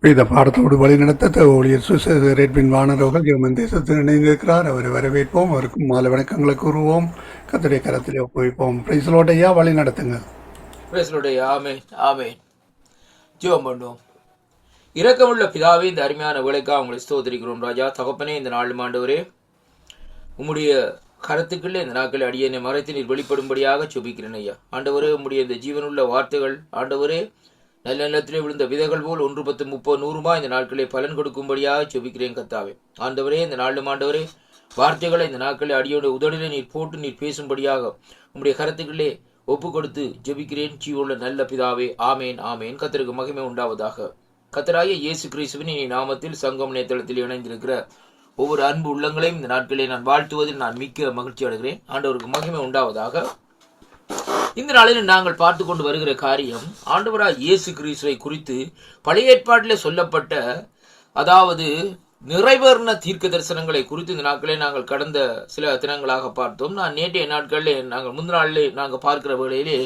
இந்த பாடத்தோடு வழிநடத்த ஊழியர் ரெட்பின் வானரோர்கள் ஜெர்மன் தேசத்தில் இணைந்திருக்கிறார். அவரை வரவேற்போம். அவருக்கும் மாலை வணக்கங்களை கூறுவோம். கர்த்தருடைய கரத்திலே ஒப்புவிப்போம். பிரைஸ்லோடையா வழி நடத்துங்க. ஆமென் ஆமென். ஜெபம் பண்ணுவோம். இரக்கமுள்ள பிதாவே, இந்த அருமையான வேலைக்காக உங்களை ஸ்தோத்திரிக்கிறோம் ராஜா. தகப்பனே, இந்த நாள் ஆண்டவரே, உம்முடைய கருத்துக்களே இந்த நாட்களை அடியனை மறைத்து நீர் வெளிப்படும்படியாக சுபிக்கிறேன் ஐயா. ஆண்டவரே, உம்முடைய இந்த ஜீவனுள்ள வார்த்தைகள் ஆண்டவரே நல்ல நிலத்திலே விழுந்த விதைகள் போல் 1 10 30 100 இந்த நாட்களை பலன் கொடுக்கும்படியாக சுபிக்கிறேன் கர்த்தாவே. ஆண்டவரே, இந்த நாளும் ஆண்டவரே வார்த்தைகளை இந்த நாட்களை அடியோட உதடிலே நீர் போட்டு நீர் பேசும்படியாக உம்முடைய கருத்துக்களே ஒப்பு கொடுத்து ஜெபிக்கிறேன் ஜீவனுள்ள நல்ல பிதாவே. ஆமேன் ஆமேன். கர்த்தருக்கு மகிமை உண்டாவதாக. கர்த்தராகிய இயேசு கிறிஸ்துவின் இனி நாமத்தில் சங்கம் நேத்தளத்தில் இணைந்திருக்கிற ஒவ்வொரு அன்பு உள்ளங்களையும் இந்த நாட்களை நான் வாழ்த்துவதில் நான் மிக்க மகிழ்ச்சி அடைகிறேன். ஆண்டவருக்கு மகிமை உண்டாவதாக. இந்த நாளில் நாங்கள் பார்த்து கொண்டு வருகிற காரியம் ஆண்டவராய் இயேசு கிறிஸ்துவை குறித்து பழைய ஏற்பாட்டிலே சொல்லப்பட்ட, அதாவது நிறைவேறின தீர்க்க தரிசனங்களை குறித்து இந்த நாட்களே நாங்கள் கடந்த சில தினங்களாக பார்த்தோம். நான் நேற்றைய நாட்களிலே நாங்கள் முந்தின நாளிலே நாங்கள் பார்க்கிற வேளையிலே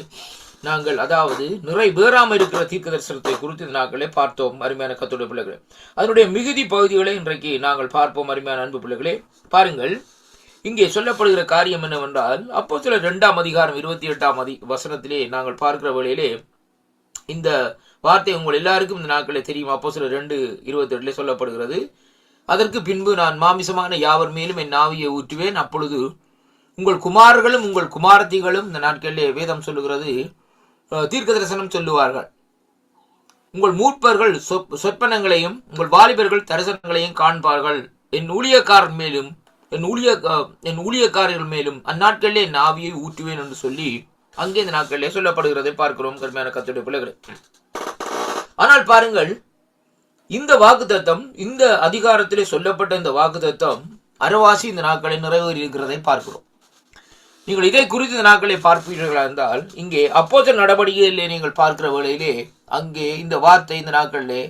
நாங்கள் அதாவது நிறைவேறாமல் இருக்கிற தீர்க்க தரிசனத்தை குறித்து இந்த நாட்களே பார்த்தோம். அருமையான கர்த்தருடைய பிள்ளைகளே, அதனுடைய மிகுதி பகுதிகளை இன்றைக்கு நாங்கள் பார்ப்போம். அருமையான அன்பு பிள்ளைகளே, பாருங்கள், இங்கே சொல்லப்படுகிற காரியம் என்னவென்றால், அப்போஸ்தலர் 2ஆம் அதிகாரம் 28ஆம் வசனத்திலே நாங்கள் பார்க்கிற வேளையிலே இந்த வார்த்தை உங்கள் எல்லாருக்கும் இந்த நாட்களே தெரியும். அப்போஸ்தலர் 2:28 சொல்லப்படுகிறது, அதற்கு பின்பு நான் மாமிசமான யாவர் மேலும் என் ஆவியை ஊற்றுவேன், அப்பொழுது உங்கள் குமாரர்களும் உங்கள் குமாரத்திகளும் இந்த நாட்களிலே வேதம் சொல்லுகிறது தீர்க்க தரிசனம் சொல்லுவார்கள், உங்கள் மூப்பர்கள் சொற்பனங்களையும் உங்கள் வாலிபர்கள் தரிசனங்களையும் காண்பார்கள், என் ஊழியக்காரர் மேலும் என் ஊழியக்காரர்கள் மேலும் அந்நாட்களிலே என் ஆவியை ஊற்றுவேன் என்று சொல்லி அங்கே இந்த நாட்களிலே சொல்லப்படுகிறதை பார்க்கிறோம். கருமையான கர்த்தருடைய பிள்ளைகளே, ஆனால் பாருங்கள், இந்த வாக்குத்தத்தம், இந்த அதிகாரத்திலே சொல்லப்பட்ட இந்த வாக்குத்தத்தம் அரைவாசி இந்த நாட்களில் நிறைவேறி இருக்கிறதை பார்க்கிறோம். நீங்கள் இதை குறித்து இந்த நாட்களை பார்ப்பீர்களா இருந்தால், இங்கே அப்போஸ்தலர் நடவடிக்கையிலே நீங்கள் பார்க்கிற வேளையிலே அங்கே இந்த வார்த்தை இந்த நாட்களிலே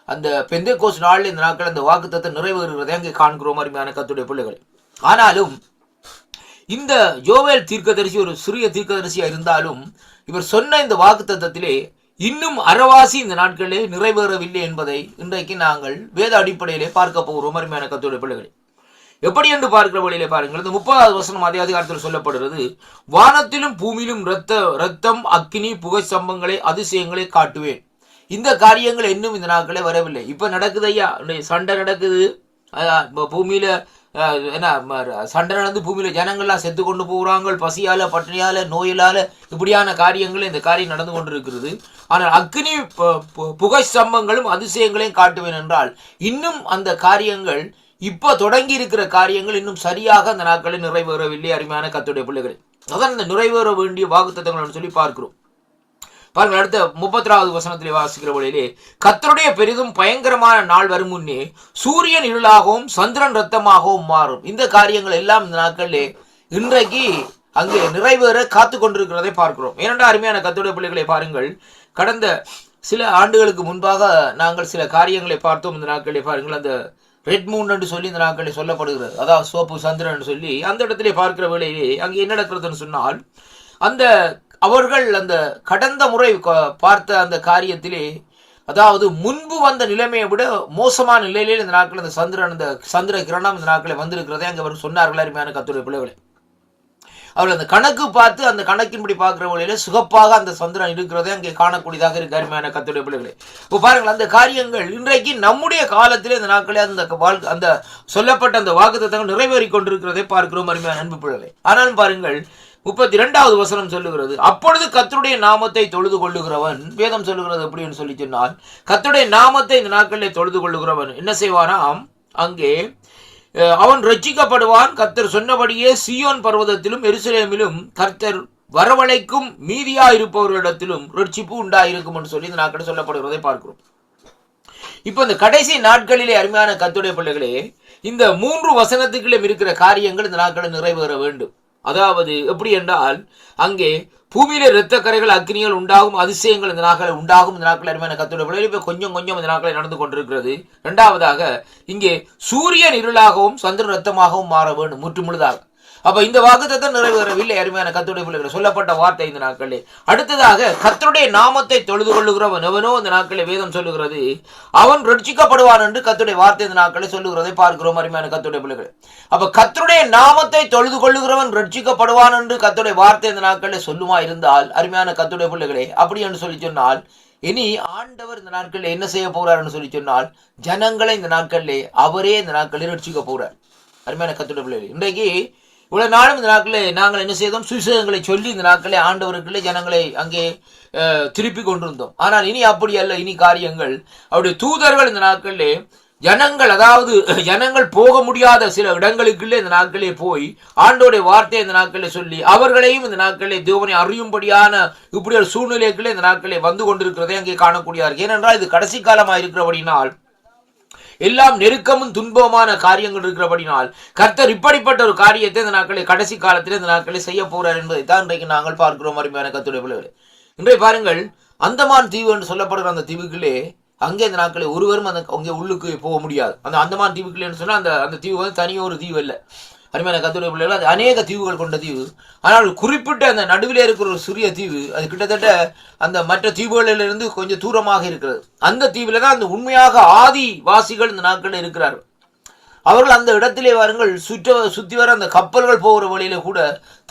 அந்த பெந்தேகோஸ்து நாளில் இந்த நாட்கள் அந்த வாக்குத்தத்தம் நிறைவேறுகிறதை அங்கே காண்கிறோம். அருமையான கர்த்தருடைய பிள்ளைகளை, ஆனாலும் இந்த யோவேல் தீர்க்கதரிசி ஒரு சிறிய தீர்க்கதரிசியா இருந்தாலும் இவர் சொன்ன இந்த வாக்குத்தத்தத்திலே இன்னும் அரைவாசி இந்த நாட்களிலே நிறைவேறவில்லை என்பதை இன்றைக்கு நாங்கள் வேத அடிப்படையிலே பார்க்க போகிறோம். அருமையான கர்த்தருடைய பிள்ளைகளை, எப்படி என்று பார்க்கிற வழியிலே பாருங்கள், இந்த 30வது வசனம் அதே அதிகாரத்தில் சொல்லப்படுகிறது, வானத்திலும் பூமியிலும் ரத்தம் அக்கினி புகை சம்பங்களை அதிசயங்களை காட்டுவேன். இந்த காரியங்கள் இன்னும் இந்த நாட்களே வரவில்லை. இப்ப நடக்குது ஐயா, சண்டை நடக்குது பூமியில, என்ன சண்டை நடந்து பூமியில ஜனங்கள்லாம் செத்து கொண்டு போகிறாங்க, பசியால பட்டினியால நோயிலால இப்படியான காரியங்கள் இந்த காரியம் நடந்து கொண்டிருக்கிறது. ஆனால் அக்னி புகை சம்பங்களும் அதிசயங்களையும் காட்டுவேன் என்றால் இன்னும் அந்த காரியங்கள் இப்ப தொடங்கி இருக்கிற காரியங்கள் இன்னும் சரியாக அந்த நாட்களில் நிறைவேறவில்லை. அருமையான கர்த்தருடைய பிள்ளைகளை, அதான் இந்த நிறைவேற வேண்டிய வாக்குத்தத்தங்கள் சொல்லி பார்க்கிறோம். பாருங்கள், அடுத்த 30வது வசனத்திலே வாசிக்கிற வழியிலே, கர்த்தருடைய பெரிதும் பயங்கரமான நாள் வரும் முன்னே சூரியன் இருளாகவும் சந்திரன் ரத்தமாகவும் மாறும். இந்த காரியங்கள் எல்லாம் இந்த நாட்களிலே இன்றைக்கு அங்கே நிறைவேற காத்து கொண்டிருக்கிறதை பார்க்கிறோம். ஏனென்றால் அருமையான கர்த்தருடைய பிள்ளைகளை பாருங்கள், கடந்த சில ஆண்டுகளுக்கு முன்பாக நாங்கள் சில காரியங்களை பார்த்தோம். இந்த நாட்களிலே பாருங்கள், அந்த ரெட் மூன் என்று சொல்லி இந்த நாட்களில் சொல்லப்படுகிறது, அதாவது சோப்பு சந்திரன் சொல்லி அந்த இடத்திலே பார்க்கிற வேளையிலே அங்கே என்ன நடக்கிறதுன்னு சொன்னால், அந்த அவர்கள் அந்த கடந்த முறை பார்த்த அந்த காரியத்திலே, அதாவது முன்பு வந்த நிலைமையை விட மோசமான நிலையிலே இந்த நாட்கள் அந்த சந்திர கிரணம் இந்த நாட்களை வந்திருக்கிறதே அங்கே அவர் சொன்னார்கள். அருமையான கர்த்தருடைய பிள்ளைகளை, அவர்கள் அந்த கணக்கு பார்த்து அந்த கணக்கின்படி பார்க்கிற வழியில சுகப்பாக அந்த சந்திரன் இருக்கிறதே அங்கே காணக்கூடியதாக இருக்கு. அருமையான கர்த்தருடைய பிள்ளைகளை, இப்போ பாருங்கள், அந்த காரியங்கள் இன்றைக்கு நம்முடைய காலத்திலே இந்த நாட்களே அந்த சொல்லப்பட்ட அந்த வாக்குத்தத்தங்கள் நிறைவேறி கொண்டிருக்கிறதை பார்க்கிறோம். அருமையான அன்பு பிள்ளைகளை, ஆனாலும் பாருங்கள், 32வது வசனம் சொல்லுகிறது, அப்பொழுது கர்த்தருடைய நாமத்தை தொழுது கொள்ளுகிறவன், வேதம் சொல்லுகிறது அப்படின்னு சொல்லி சொன்னால், கர்த்தருடைய நாமத்தை இந்த நாட்களில் தொழுது கொள்ளுகிறவன் என்ன செய்வானாம், அங்கே அவன் ரட்சிக்கப்படுவான். கர்த்தர் சொன்னபடியே சீயோன் பர்வதத்திலும் எருசலேமிலும் கர்த்தர் வரவழைக்கும் மீதியா இருப்பவர்களிடத்திலும் ரட்சிப்பு உண்டாயிருக்கும் என்று சொல்லி இந்த நாட்களில் சொல்லப்படுகிறதை பார்க்கிறோம். இப்ப இந்த கடைசி நாட்களிலே அருமையான கர்த்தருடைய பிள்ளைகளே, இந்த 3 வசனத்துக்குள்ளும் இருக்கிற காரியங்கள் இந்த நாட்களில் நிறைவேற வேண்டும். அதாவது எப்படி என்றால், அங்கே பூமியில இரத்த கரைகள் அக்னிகள் உண்டாகும், அதிசயங்கள் இந்த நாட்கள் உண்டாகும். இந்த நாட்கள் அருமையான கர்த்தருடைய பிள்ளைகளே, இப்ப கொஞ்சம் கொஞ்சம் இந்த நாட்களில் நடந்து கொண்டிருக்கிறது. இரண்டாவதாக, இங்கே சூரியன் இருளாகவும் சந்திரன் ரத்தமாகவும் மாற வேண்டும் முற்று முழுதாக. அப்ப இந்த வாக்குத்தத்தம் நிறைவேறவில்லை. அருமையான கர்த்தருடைய பிள்ளைகளை, சொல்லப்பட்ட வார்த்தை இந்த நாட்களே. அடுத்ததாக, கர்த்தருடைய நாமத்தை தொழுது கொள்ளுகிறவன் எவனோ இந்த நாட்களே வேதம் சொல்லுகிறது அவன் ரட்சிக்கப்படுவான் என்று கர்த்தருடைய வார்த்தை இந்த நாட்களே சொல்லுகிறதை பார்க்கிறோம். அருமையான கர்த்தருடைய பிள்ளைகளை, அப்ப கர்த்தருடைய நாமத்தை தொழுது கொள்ளுகிறவன் ரட்சிக்கப்படுவான் என்று கர்த்தருடைய வார்த்தை இந்த நாட்களே சொல்லுமா இருந்தால், அருமையான கர்த்தருடைய பிள்ளைகளே, அப்படி என்று சொல்லி சொன்னால், இனி ஆண்டவர் இந்த நாட்களில் என்ன செய்ய போறாருன்னு சொல்லி சொன்னால், ஜனங்களை இந்த நாட்களிலே அவரே இந்த நாட்களில் ரட்சிக்க போறார். அருமையான கர்த்தருடைய பிள்ளைகளே, இன்றைக்கு இவ்வளவு நாளும் இந்த நாட்களில் நாங்கள் என்ன செய்தோம்? சுவிசேஷங்களை சொல்லி இந்த நாட்களே ஆண்டவருக்குள்ளே ஜனங்களை அங்கே திருப்பி கொண்டிருந்தோம். ஆனால் இனி அப்படி அல்ல. இனி காரியங்கள் அவருடைய தூதர்கள் இந்த நாட்களிலே ஜனங்கள், அதாவது ஜனங்கள் போக முடியாத சில இடங்களுக்குள்ளே இந்த நாட்களே போய் ஆண்டோடைய வார்த்தையை இந்த நாட்களே சொல்லி அவர்களையும் இந்த நாட்களே தேவனை அறியும்படியான இப்படி ஒரு சூழ்நிலைக்குள்ளே இந்த நாட்களே வந்து கொண்டிருக்கிறதை அங்கே காணக்கூடியார். ஏனென்றால் இது கடைசி காலமாக இருக்கிறபடினால், எல்லாம் நெருக்கமும் துன்பமான காரியங்கள் இருக்கிறபடினால், கர்த்தர் இப்படிப்பட்ட ஒரு காரியத்தை இந்த நாட்களை கடைசி காலத்தில் இந்த நாட்களை செய்ய போறார் என்பதை தான் இன்றைக்கு நாங்கள் பார்க்கிறோம். அருமையான கர்த்தருடைய பிள்ளைகளே, இன்றைய பாருங்கள், அந்தமான் தீவு என்று சொல்லப்படுகிற அந்த தீவுகளே அங்கே இந்த நாட்களை ஒருவரும் அங்கே உள்ளுக்கு போக முடியாது. அந்த அந்தமான் தீவுகளேன்னு சொன்னா அந்த தீவு வந்து தனியொரு தீவு இல்லை. அருமையான கர்த்தருடைய பிள்ளைகள், அது அநேக தீவுகள் கொண்ட தீவு. ஆனால் குறிப்பிட்ட அந்த நடுவிலே இருக்கிற ஒரு சிறிய தீவு, அது கிட்டத்தட்ட அந்த மற்ற தீவுகளிலிருந்து கொஞ்சம் தூரமாக இருக்கிறது. அந்த தீவில தான் அந்த உண்மையாக ஆதிவாசிகள் இந்த நாட்களில் இருக்கிறார்கள். அவர்கள் அந்த இடத்திலே வாருங்கள், சுற்றி வர அந்த கப்பல்கள் போகிற வழியில கூட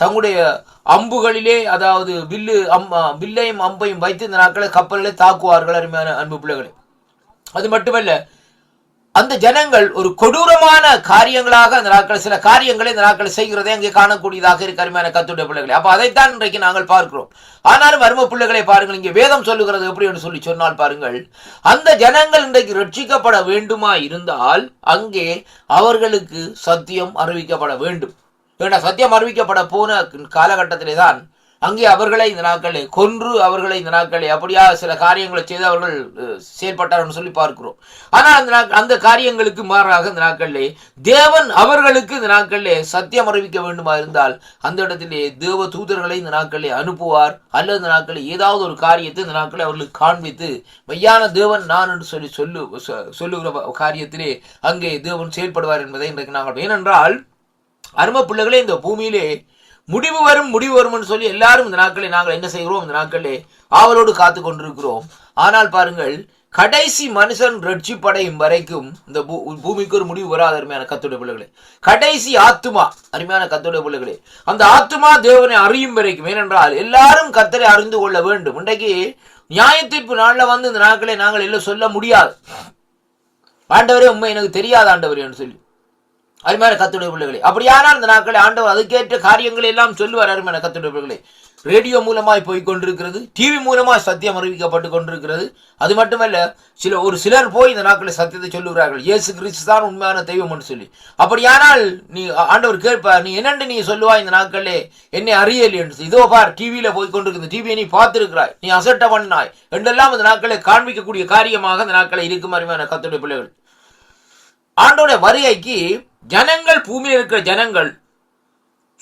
தங்களுடைய அம்புகளிலே, அதாவது வில்லையும் அம்பையும் வைத்து இந்த நாட்களை கப்பல்களை தாக்குவார்கள். அருமையான அன்பு பிள்ளைகளை, அது மட்டுமல்ல, அந்த ஜனங்கள் ஒரு கொடூரமான காரியங்களாக அந்த நாட்கள் சில காரியங்களை இந்த நாட்களை செய்கிறதை அங்கே காணக்கூடியதாக இருக்கு. அருமையான கர்த்தருடைய பிள்ளைகளை, அப்ப அதைத்தான் இன்றைக்கு நாங்கள் பார்க்கிறோம். ஆனாலும் மர்ம பிள்ளைகளை பாருங்கள், இங்கே வேதம் சொல்லுகிறது எப்படி என்று சொல்லி சொன்னால் பாருங்கள், அந்த ஜனங்கள் இன்றைக்கு ரட்சிக்கப்பட வேண்டுமா இருந்தால் அங்கே அவர்களுக்கு சத்தியம் அறிவிக்கப்பட வேண்டும். ஏன்னா சத்தியம் அறிவிக்கப்பட போன காலகட்டத்திலே தான் அங்கே அவர்களை இந்த நாட்களை கொன்று, அவர்களை இந்த நாட்களை அப்படியா சில காரியங்களை செய்து அவர்கள் செயல்பட்டார்கள் சொல்லி பார்க்கிறோம். ஆனால் அந்த காரியங்களுக்கு மாறாக இந்த நாட்களிலே தேவன் அவர்களுக்கு இந்த நாட்களிலே சத்தியம் அறிவிக்க வேண்டுமா இருந்தால் அந்த இடத்திலே தேவ தூதர்களை இந்த நாட்களிலே அனுப்புவார். அல்லது இந்த நாட்களில் ஏதாவது ஒரு காரியத்தை இந்த நாட்களை அவர்களுக்கு காண்பித்து மெய்யான தேவன் நான் என்று சொல்லி சொல்லுகிற காரியத்திலே அங்கே தேவன் செயல்படுவார் என்பதை இன்றைக்கு நாங்கள், ஏனென்றால் அருமை பிள்ளைகளே, இந்த பூமியிலே முடிவு வரும் சொல்லி எல்லாரும் இந்த நாட்களை நாங்கள் என்ன செய்கிறோம்? இந்த நாட்களே ஆவலோடு காத்து கொண்டிருக்கிறோம். ஆனால் பாருங்கள், கடைசி மனுஷன் ரட்சிப்படையும் வரைக்கும் இந்த பூமிக்கு ஒரு முடிவு வராது. அருமையான கர்த்தருடைய பிள்ளைகளே, கடைசி ஆத்துமா, அருமையான கர்த்தருடைய பிள்ளைகளே, அந்த ஆத்துமா தேவனை அறியும் வரைக்கும். ஏனென்றால் எல்லாரும் கர்த்தரை அறிந்து கொள்ள வேண்டும். இன்றைக்கு நியாயத்தீர்ப்பு நாளில் வந்து இந்த நாட்களை நாங்கள் எல்லாம் சொல்ல முடியாது. ஆண்டவரே உண்மை எனக்கு தெரியாது ஆண்டவரே என்று சொல்லி, அருமையான கர்த்தருடைய பிள்ளைகளே, அப்படியானால் இந்த நாட்களை ஆண்டவர் அதுக்கேற்ற காரியங்களை எல்லாம் சொல்லுவார். அருமையான கர்த்தருடைய பிள்ளைகளே, ரேடியோ மூலமாய் போய் கொண்டிருக்கிறது, டிவி மூலமாய் சத்தியம் அறிவிக்கப்பட்டு கொண்டிருக்கிறது. அது மட்டுமல்ல, ஒரு சிலர் போய் இந்த நாட்களை சத்தியத்தை சொல்லுகிறார்கள், இயேசு கிறிஸ்து தான் உண்மையான தெய்வம் என்று சொல்லி. அப்படியானால் நீ ஆண்டவர் கேட்பார், நீ என்னென்று நீ சொல்லுவாய் இந்த நாட்களே என்னை அறியல் என்று. இதோ பார், டிவியில போய் கொண்டிருக்கிறது, டிவியை நீ பார்த்திருக்கிறாய், நீ அசட்ட பண்ணாய் என்றெல்லாம் இந்த நாட்களை காண்பிக்கக்கூடிய காரியமாக இந்த நாட்களை இருக்கும். அருமையான கர்த்தருடைய பிள்ளைகள், ஆண்டோடைய வருகைக்கு ஜனங்கள், பூமியில் இருக்கிற ஜனங்கள்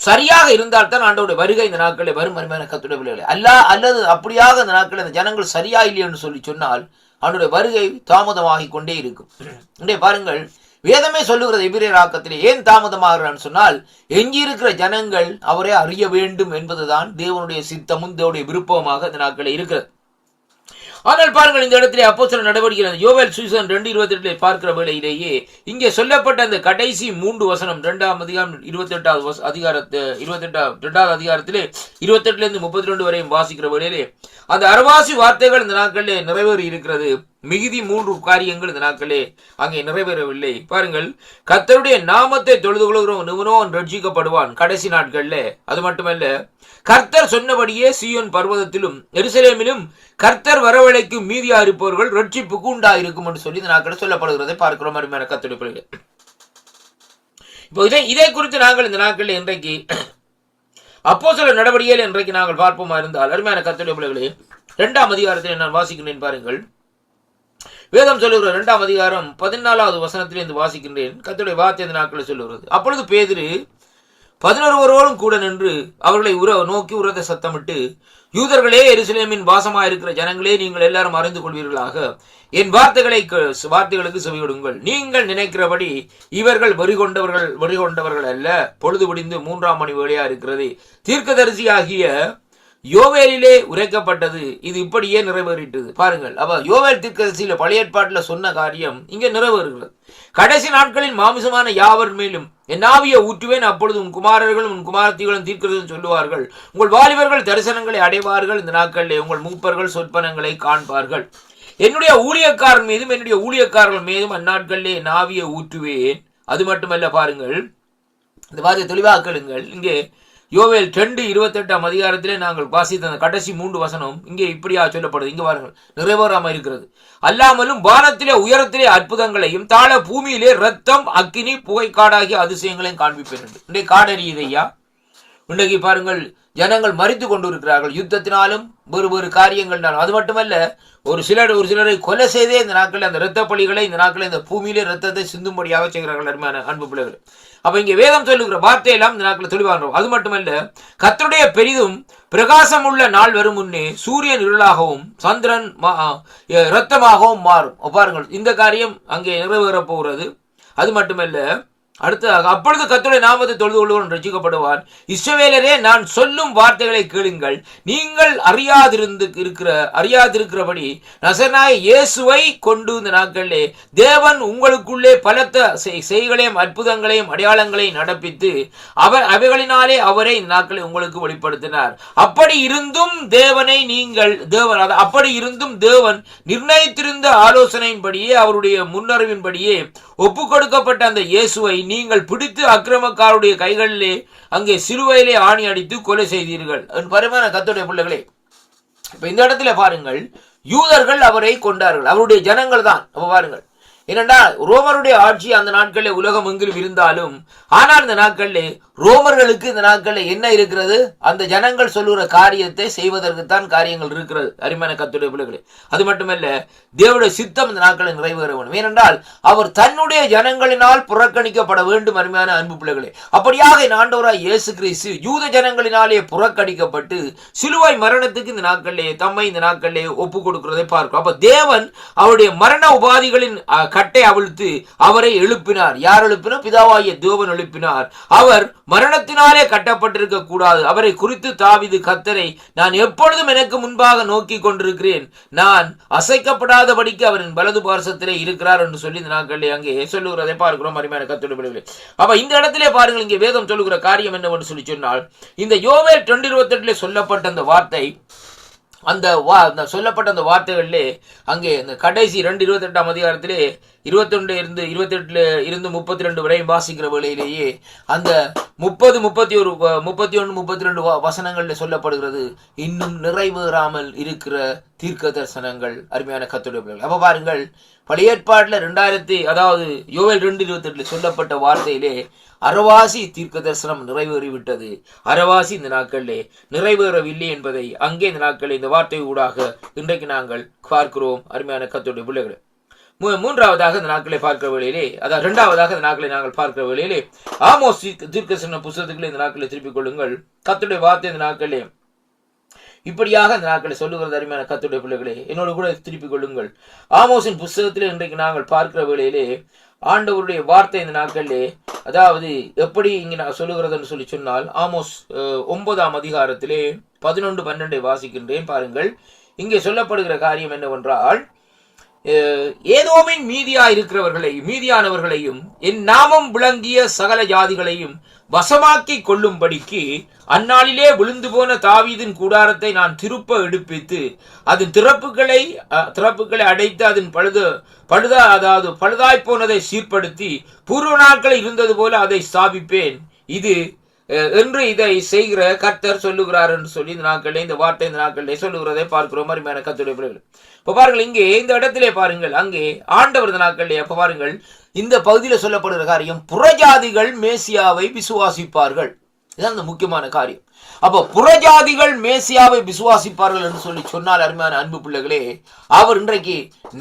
சரியாக இருந்தால் தான் ஆண்டோடைய வருகை இந்த நாட்களில் வரும். அருமையான கர்த்தருடைய பிள்ளைகளே, அல்லது அப்படியாக இந்த நாட்களில் இந்த ஜனங்கள் சரியா இல்லை என்று சொல்லி சொன்னால் ஆண்டோடைய வருகை தாமதமாகி கொண்டே இருக்கும். இன்றைய பாருங்கள், வேதமே சொல்லுகிறது எபிரேயர் ஆக்கத்திலே ஏன் தாமதமாகிறான்னு சொன்னால், எஞ்சி இருக்கிற ஜனங்கள் அவரை அறிய வேண்டும் என்பதுதான் தேவனுடைய சித்தமும் தேவனுடைய விருப்பமாக இந்த நாட்களில் இருக்கிறது. ஆனால் பாருங்கள், இந்த இடத்திலே அப்போஸ்தலர் நடவடிக்கைகள் யோவேல் சுவிசேஷம் 2:28 பார்க்கிற வேளையிலேயே இங்கே சொல்லப்பட்ட அந்த கடைசி 3 வசனம் 2ஆம் அதிகாரம் 28வது அதிகாரத்திலே 28 32 வரையும் வாசிக்கிற வேளையிலே அந்த அரவாசி வார்த்தைகள் இந்த நாட்களிலே நிறைவேறி இருக்கிறது. மிகுதி 3 காரியங்கள் இந்த நாட்களே அங்கே நிறைவேறவில்லை. பாருங்கள், கர்த்தருடைய நாமத்தை தொழுது கொள்கிறவன் எவனோ ரட்சிக்கப்படுவான் கடைசி நாட்கள்ல. அது மட்டுமல்ல, கர்த்தர் சொன்னபடியே சீயோன் பர்வதத்திலும் எருசலேமிலும் கர்த்தர் வரவழைக்கும் மீதியா இருப்பவர்கள் ரட்சிப்புக்கு உண்டாயிருக்கும் என்று சொல்லி இந்த நாட்களில் சொல்லப்படுகிறதை பார்க்கிறோம். அருமையான கர்த்தருடைய பிள்ளைகளே, இப்போ இதை குறித்து நாங்கள் இந்த நாட்களில் இன்றைக்கு அப்போஸ்தலர் நடவடிக்கைகள் இன்றைக்கு நாங்கள் பார்ப்போமா இருந்தால், அருமையான கர்த்தருடைய பிள்ளைகளே, 2ஆம் அதிகாரத்தில் நான் வாசிக்கின்றேன். பாருங்கள், வேதம் சொல்லுகிற 2ஆம் அதிகாரம் 14வது வசனத்திலிருந்து வாசிக்கின்றேன். கர்த்தருடைய வார்த்தை இந்த நாட்களில் சொல்லுகிறது. அப்பொழுது பேதுரு 11 கூட நின்று அவர்களை நோக்கி உரத்த சத்தமிட்டு, யூதர்களே, எருசலேமின் வாசமாயிருக்கிற ஜனங்களே, நீங்கள் எல்லாரும் அறிந்து கொள்வீர்களாக. என் வார்த்தைகளுக்கு செவிகொடுங்கள். நீங்கள் நினைக்கிறபடி இவர்கள் வெறிகொண்டவர்கள் அல்ல. பொழுது விடிந்து 3ஆம் மணி வேளையா இருக்கிறது. தீர்க்கதரிசியாகிய யோவேலிலே உரைக்கப்பட்டது இது இப்படியே நிறைவேறிட்டது. பாருங்கள், அப்ப யோவேல் தீர்க்கதரிசியில பழைய ஏற்பாட்டுல சொன்ன காரியம் இங்கே நிறைவேறுகிறது. கடைசி நாட்களில் மாமிசமான யாவர் மேலும் என் ஆவியை ஊற்றுவேன். அப்பொழுது உன் குமாரர்களும் உன் குமாரத்திகளும் தீர்க்கதரிசி சொல்லுவார்கள். உங்கள் வாலிபர்கள் தரிசனங்களை அடைவார்கள். இந்த நாட்களிலே உங்கள் மூப்பர்கள் சொற்பனங்களை காண்பார்கள். என்னுடைய ஊழியக்காரன் மீதும் என்னுடைய ஊழியக்காரர்கள் மீதும் அந்நாட்களிலே என் ஆவியை ஊற்றுவேன். அது மட்டுமல்ல, பாருங்கள், இந்த வார்த்தை தெளிவாக்கலுங்கள். இங்கே யோவேல் 2:28 அதிகாரத்திலே நாங்கள் வாசித்த அந்த கடைசி 3 வசனம் இங்கே இப்படியா சொல்லப்படுது. இங்கே பாருங்கள், நிறைவேறாம இருக்கிறது. அல்லாமலும் வானத்திலே உயரத்திலே அற்புதங்களையும் தாழ பூமியிலே ரத்தம் அக்கினி புகைக்காடாகிய அதிசயங்களையும் காண்பிப்பேன். இன்றைக்கு காடறியதையா? இன்றைக்கு பாருங்கள், ஜனங்கள் மரித்து கொண்டு இருக்கிறார்கள் யுத்தத்தினாலும் வேறு காரியங்கள்னாலும். அது மட்டுமல்ல, ஒரு சிலரை கொலை செய்தே இந்த நாட்களில் அந்த இரத்த பலிகளை இந்த நாட்களில் இந்த பூமியிலே ரத்தத்தை சிந்தும்படியாக செய்கிறார்கள். அருமையான அன்பு பிள்ளைகள், அப்ப இங்கே வேதம் சொல்லுகிற வார்த்தையெல்லாம் இந்த நாட்களில் தெளிவாகிறோம். அது மட்டுமல்ல, கர்த்தருடைய பெரிதும் பிரகாசம் உள்ள நாள் வரும் முன்னே சூரியன் இருளாகவும் சந்திரன் இரத்தமாகவும் மாறும். பாருங்கள், இந்த காரியம் அங்கே நிறைவேறப் போகிறது. அது மட்டுமல்ல, அடுத்ததாக அப்பொழுது கர்த்தருடைய நாமத்தை தொழுது கொள்ளுவன் ரட்சிக்கப்படுவான். இஸ்ரவேலரே, நான் சொல்லும் வார்த்தைகளை கேளுங்கள். நீங்கள் அறியாதிருக்கிறபடி நசரேயனாகிய இயேசுவை கொண்டு இந்த நாட்களிலே தேவன் உங்களுக்குள்ளே பலத்த செய்களையும் அற்புதங்களையும் அடையாளங்களையும் நடப்பித்து அவைகளினாலே அவரை இந்த நாட்களை உங்களுக்கு வெளிப்படுத்தினார். அப்படி இருந்தும் தேவன் நிர்ணயித்திருந்த ஆலோசனையின்படியே அவருடைய முன்னறிவின்படியே ஒப்பு கொடுக்கப்பட்ட அந்த இயேசுவை நீங்கள் பிடித்து அக்கிரமக்காருடைய கைகளிலே அங்கே சிலுவையிலே ஆணி அடித்து கொலை செய்தீர்கள். பரமான கர்த்தருடைய பிள்ளைகளே, இப்ப இந்த இடத்துல பாருங்கள், யூதர்கள் அவரை கொண்டார்கள். அவருடைய ஜனங்கள் தான். அப்ப பாருங்கள், ஏனென்றால் ரோமருடைய ஆட்சி அந்த நாட்களில் உலகம் எங்கிலும் இருந்தாலும், ஆனால் இந்த நாட்களில் ரோமர்களுக்கு இந்த நாட்களில் என்ன இருக்கிறது? அந்த ஜனங்கள் சொல்லுகிற காரியத்தை செய்வதற்குத்தான் காரியங்கள் இருக்கிறது. அருமையான கர்த்தருடைய பிள்ளைகளே, அது மட்டுமல்ல, தேவனுடைய சித்தம் இந்த நாட்களில் நிறைவேற வேண்டும். ஏனென்றால் அவர் தன்னுடைய ஜனங்களினால் புறக்கணிக்கப்பட வேண்டும். அருமையான அன்பு பிள்ளைகளே, அப்படியாக ஆண்டவராய் இயேசு கிறிஸ்து யூத ஜனங்களினாலே புறக்கணிக்கப்பட்டு சிலுவை மரணத்துக்கு இந்த நாட்களிலே தம்மை இந்த நாட்களிலே ஒப்பு கொடுக்கிறதை பார்க்கிறோம். அப்ப தேவன் அவருடைய மரண உபாதிகளின் கட்டை அவிழ்த்து அவரை எழுப்பினார். யார் எழுப்பினார்? பிதாவாகிய தேவன் எழுப்பினார். அவர் மரணத்தினாலே கட்டப்பட்டிருக்க கூடாது. அவரை குறித்து தாவீது கர்த்தரை நான் எப்பொழுதும் எனக்கு முன்பாக நோக்கி கொண்டிருக்கிறேன், நான் அசைக்கப்படாதபடிக்கு அவரின் வலது பார்சத்திலே இருக்கிறார் என்று சொல்லி இந்த நாட்களிலே அங்கே சொல்லுகிறதை பார்க்கிறோம். அருமையான கர்த்தருடைய பிள்ளைகளே, அப்ப இந்த இடத்திலே பாருங்கள், இங்கே வேதம் சொல்லுகிற காரியம் என்னவென்று சொல்லி சொன்னால், இந்த யோவேல் 2:28 சொல்லப்பட்ட அந்த வார்த்தை, அந்த சொல்லப்பட்ட அந்த வார்த்தைகளிலே அங்கே இந்த கடைசி 2:28 அதிகாரத்திலே 21 இருந்து 32 வரை வாசிக்கிற வேளையிலேயே அந்த 30, 31, 32 வசனங்களில் சொல்லப்படுகிறது இன்னும் நிறைவேறாமல் இருக்கிற தீர்க்க தரிசனங்கள். அருமையான கர்த்தருடைய பிள்ளைகள், அப்ப பாருங்கள், பழைய ஏற்பாட்டில் அதாவது யோவேல் 2:28 சொல்லப்பட்ட வார்த்தையிலே அரவாசி தீர்க்க தரிசனம் நிறைவேறிவிட்டது. அரவாசி இந்த நாட்களிலே நிறைவேறவில்லை என்பதை அங்கே இந்த நாட்களில் இந்த வார்த்தை ஊடாக இன்றைக்கு நாங்கள் பார்க்கிறோம். அருமையான கர்த்தருடைய பிள்ளைகளே, மூன்றாவதாக இந்த நாட்களை பார்க்கிற வேளையிலே, அதாவது இரண்டாவதாக இந்த நாட்களை நாங்கள் பார்க்கிற வேளையிலே ஆமோஸ் தீர்க்கதரிசன புத்தகத்துக்குள்ளே இந்த நாட்களை திருப்பிக் கொள்ளுங்கள். கர்த்தருடைய வார்த்தை இந்த நாட்களே இப்படியாக இந்த நாட்களை சொல்லுகிறது. அருமையான கர்த்தருடைய பிள்ளைகளே, என்னோடு கூட திருப்பிக் கொள்ளுங்கள். ஆமோஸின் புத்தகத்திலே இன்றைக்கு நாங்கள் பார்க்கிற வேளையிலே ஆண்டவருடைய வார்த்தை இந்த நாட்களிலே, அதாவது எப்படி இங்கே நான் சொல்லுகிறதுன்னு சொல்லி சொன்னால், ஆமோஸ் 9ஆம் அதிகாரத்திலே 11, 12 வாசிக்கின்றேன். பாருங்கள், இங்கே சொல்லப்படுகிற காரியம் என்னவென்றால், ஏதோமின் மீதியானவர்களையும் என் நாமம் விளங்கிய சகல ஜாதிகளையும் வசமாக்கி கொள்ளும்படிக்கு அந்நாளிலே விழுந்து போன தாவீதின் கூடாரத்தை நான் திருப்ப எடுப்பித்து அதன் திறப்புகளை அடைத்து அதன் பழுதாய் போனதை சீர்படுத்தி பூர்வ நாட்களில் இருந்தது போல அதை ஸ்தாபிப்பேன் இது என்று இதை செய்கிற கர்த்தர் சொல்லுகிறார் என்று சொல்லி இந்த நாட்களில் இந்த வார்த்தை இந்த நாட்களிலே சொல்லுகிறதை பார்க்கிறோம். அருமையான கர்த்தருடைய பிள்ளைகள், இப்ப பாருங்கள், இங்கே இந்த இடத்திலே பாருங்கள், அங்கே ஆண்டவர் இந்த நாட்களிலே அப்ப பாருங்கள், இந்த பகுதியில் சொல்லப்படுகிற காரியம் புறஜாதிகள் மேசியாவை விசுவாசிப்பார்கள். இதுதான் அந்த முக்கியமான காரியம். அப்ப புறஜாதிகள் மேசியாவை விசுவாசிப்பார்கள் என்று சொல்லி சொன்னால், அருமையான அன்பு பிள்ளைகளே, அவர் இன்றைக்கு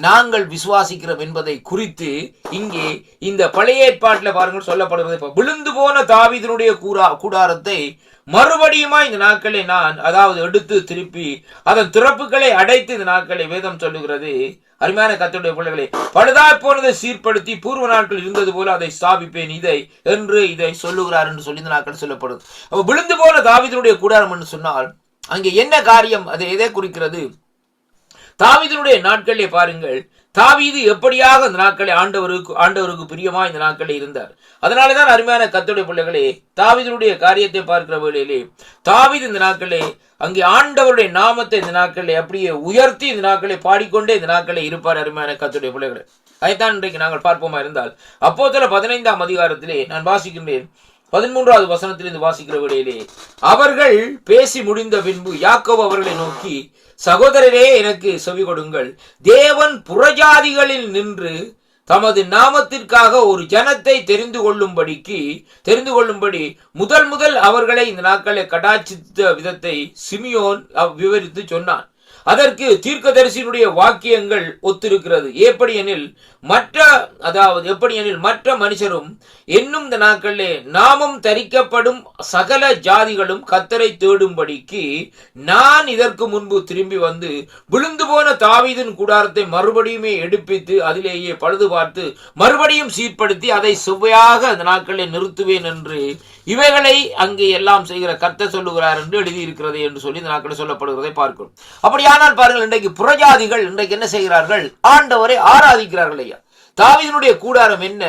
நாங்கள் விசுவாசிக்கிறோம் என்பதை குறித்து இங்கே இந்த பழைய ஏற்பாட்டில் பாருங்கள் சொல்லப்படுகிறது. இப்ப விழுந்து போன தாவீதினுடைய கூடாரத்தை மறுபடியுமா இந்த நாட்களை நான் அதாவது எடுத்து திருப்பி அதன் திறப்புகளை அடைத்து இந்த நாட்களை வேதம் சொல்லுகிறது. அருமையான கர்த்தருடைய பிள்ளைகளை, பழுதாய் போனதை சீர்படுத்தி பூர்வ நாட்கள் இருந்தது போல அதை ஸ்தாபிப்பேன் இதை சொல்லுகிறார் என்று சொல்லி இந்த நாட்கள் சொல்லப்படுது. அப்ப விழுந்து போன தாவீதுடைய கூடாரம் என்று சொன்னால் அங்கே என்ன காரியம், அதை எதை குறிக்கிறது? தாவீதுடைய நாட்களிலே பாருங்கள், தாவீது எப்படியாக இந்த நாட்களை ஆண்டவருக்கு பிரியமா இந்த நாட்களில் இருந்தார். அதனாலதான் அருமையான கர்த்தருடைய பிள்ளைகளே, தாவீதுடைய காரியத்தை பார்க்கிற வேளையிலே தாவீது இந்த நாட்களே அங்கே ஆண்டவருடைய நாமத்தை இந்த நாட்களை அப்படியே உயர்த்தி இந்த நாட்களை பாடிக்கொண்டே இந்த நாட்களை இருப்பார். அருமையான கர்த்தருடைய பிள்ளைகளே, அதைத்தான் இன்றைக்கு நாங்கள் பார்ப்போமா இருந்தால் அப்போஸ்தலர் 15ஆம் அதிகாரத்திலே நான் வாசிக்கின்றேன். 13வது வசனத்திலிருந்து வாசிக்கிற வேளையிலே, அவர்கள் பேசி முடிந்த பின்பு யாக்கோபு அவர்களை நோக்கி, சகோதரரே எனக்கு செவி கொடுங்கள், தேவன் புறஜாதிகளில் நின்று தமது நாமத்திற்காக ஒரு ஜனத்தை தெரிந்து கொள்ளும்படி முதல் அவர்களை இந்த நாட்களை கடாட்சித்த விதத்தை சிமியோன் விவரித்து சொன்னான். அதற்கு தீர்க்கதரிசியினுடைய வாக்கியங்கள் ஒத்திருக்கிறது. எப்படியெனில் மற்ற மனுஷரும் என்னும் இந்த நாட்களிலே நாமம் தரிக்கப்படும் சகல ஜாதிகளும் கர்த்தரை தேடும்படிக்கு நான் இதற்கு முன்பு திரும்பி வந்து விழுந்து போன தாவீதின் கூடாரத்தை மறுபடியுமே எடுப்பித்து அதிலேயே பழுது பார்த்து மறுபடியும் சீர்படுத்தி அதை சுவையாக அந்த நாட்களை நிறுத்துவேன் என்று இவைகளை அங்கே எல்லாம் செய்கிற கர்த்தர் சொல்லுகிறார் என்று எழுதியிருக்கிறது என்று சொல்லி இந்த நாட்களில் சொல்லப்படுகிறதை பார்க்கிறோம். அப்படியானால் பாருங்கள், இன்றைக்கு புறஜாதிகள் இன்றைக்கு என்ன செய்கிறார்கள்? ஆண்டவரை ஆராதிக்கிறார்கள். ஐயா, தாவீதினுடைய கூடாரம் என்ன?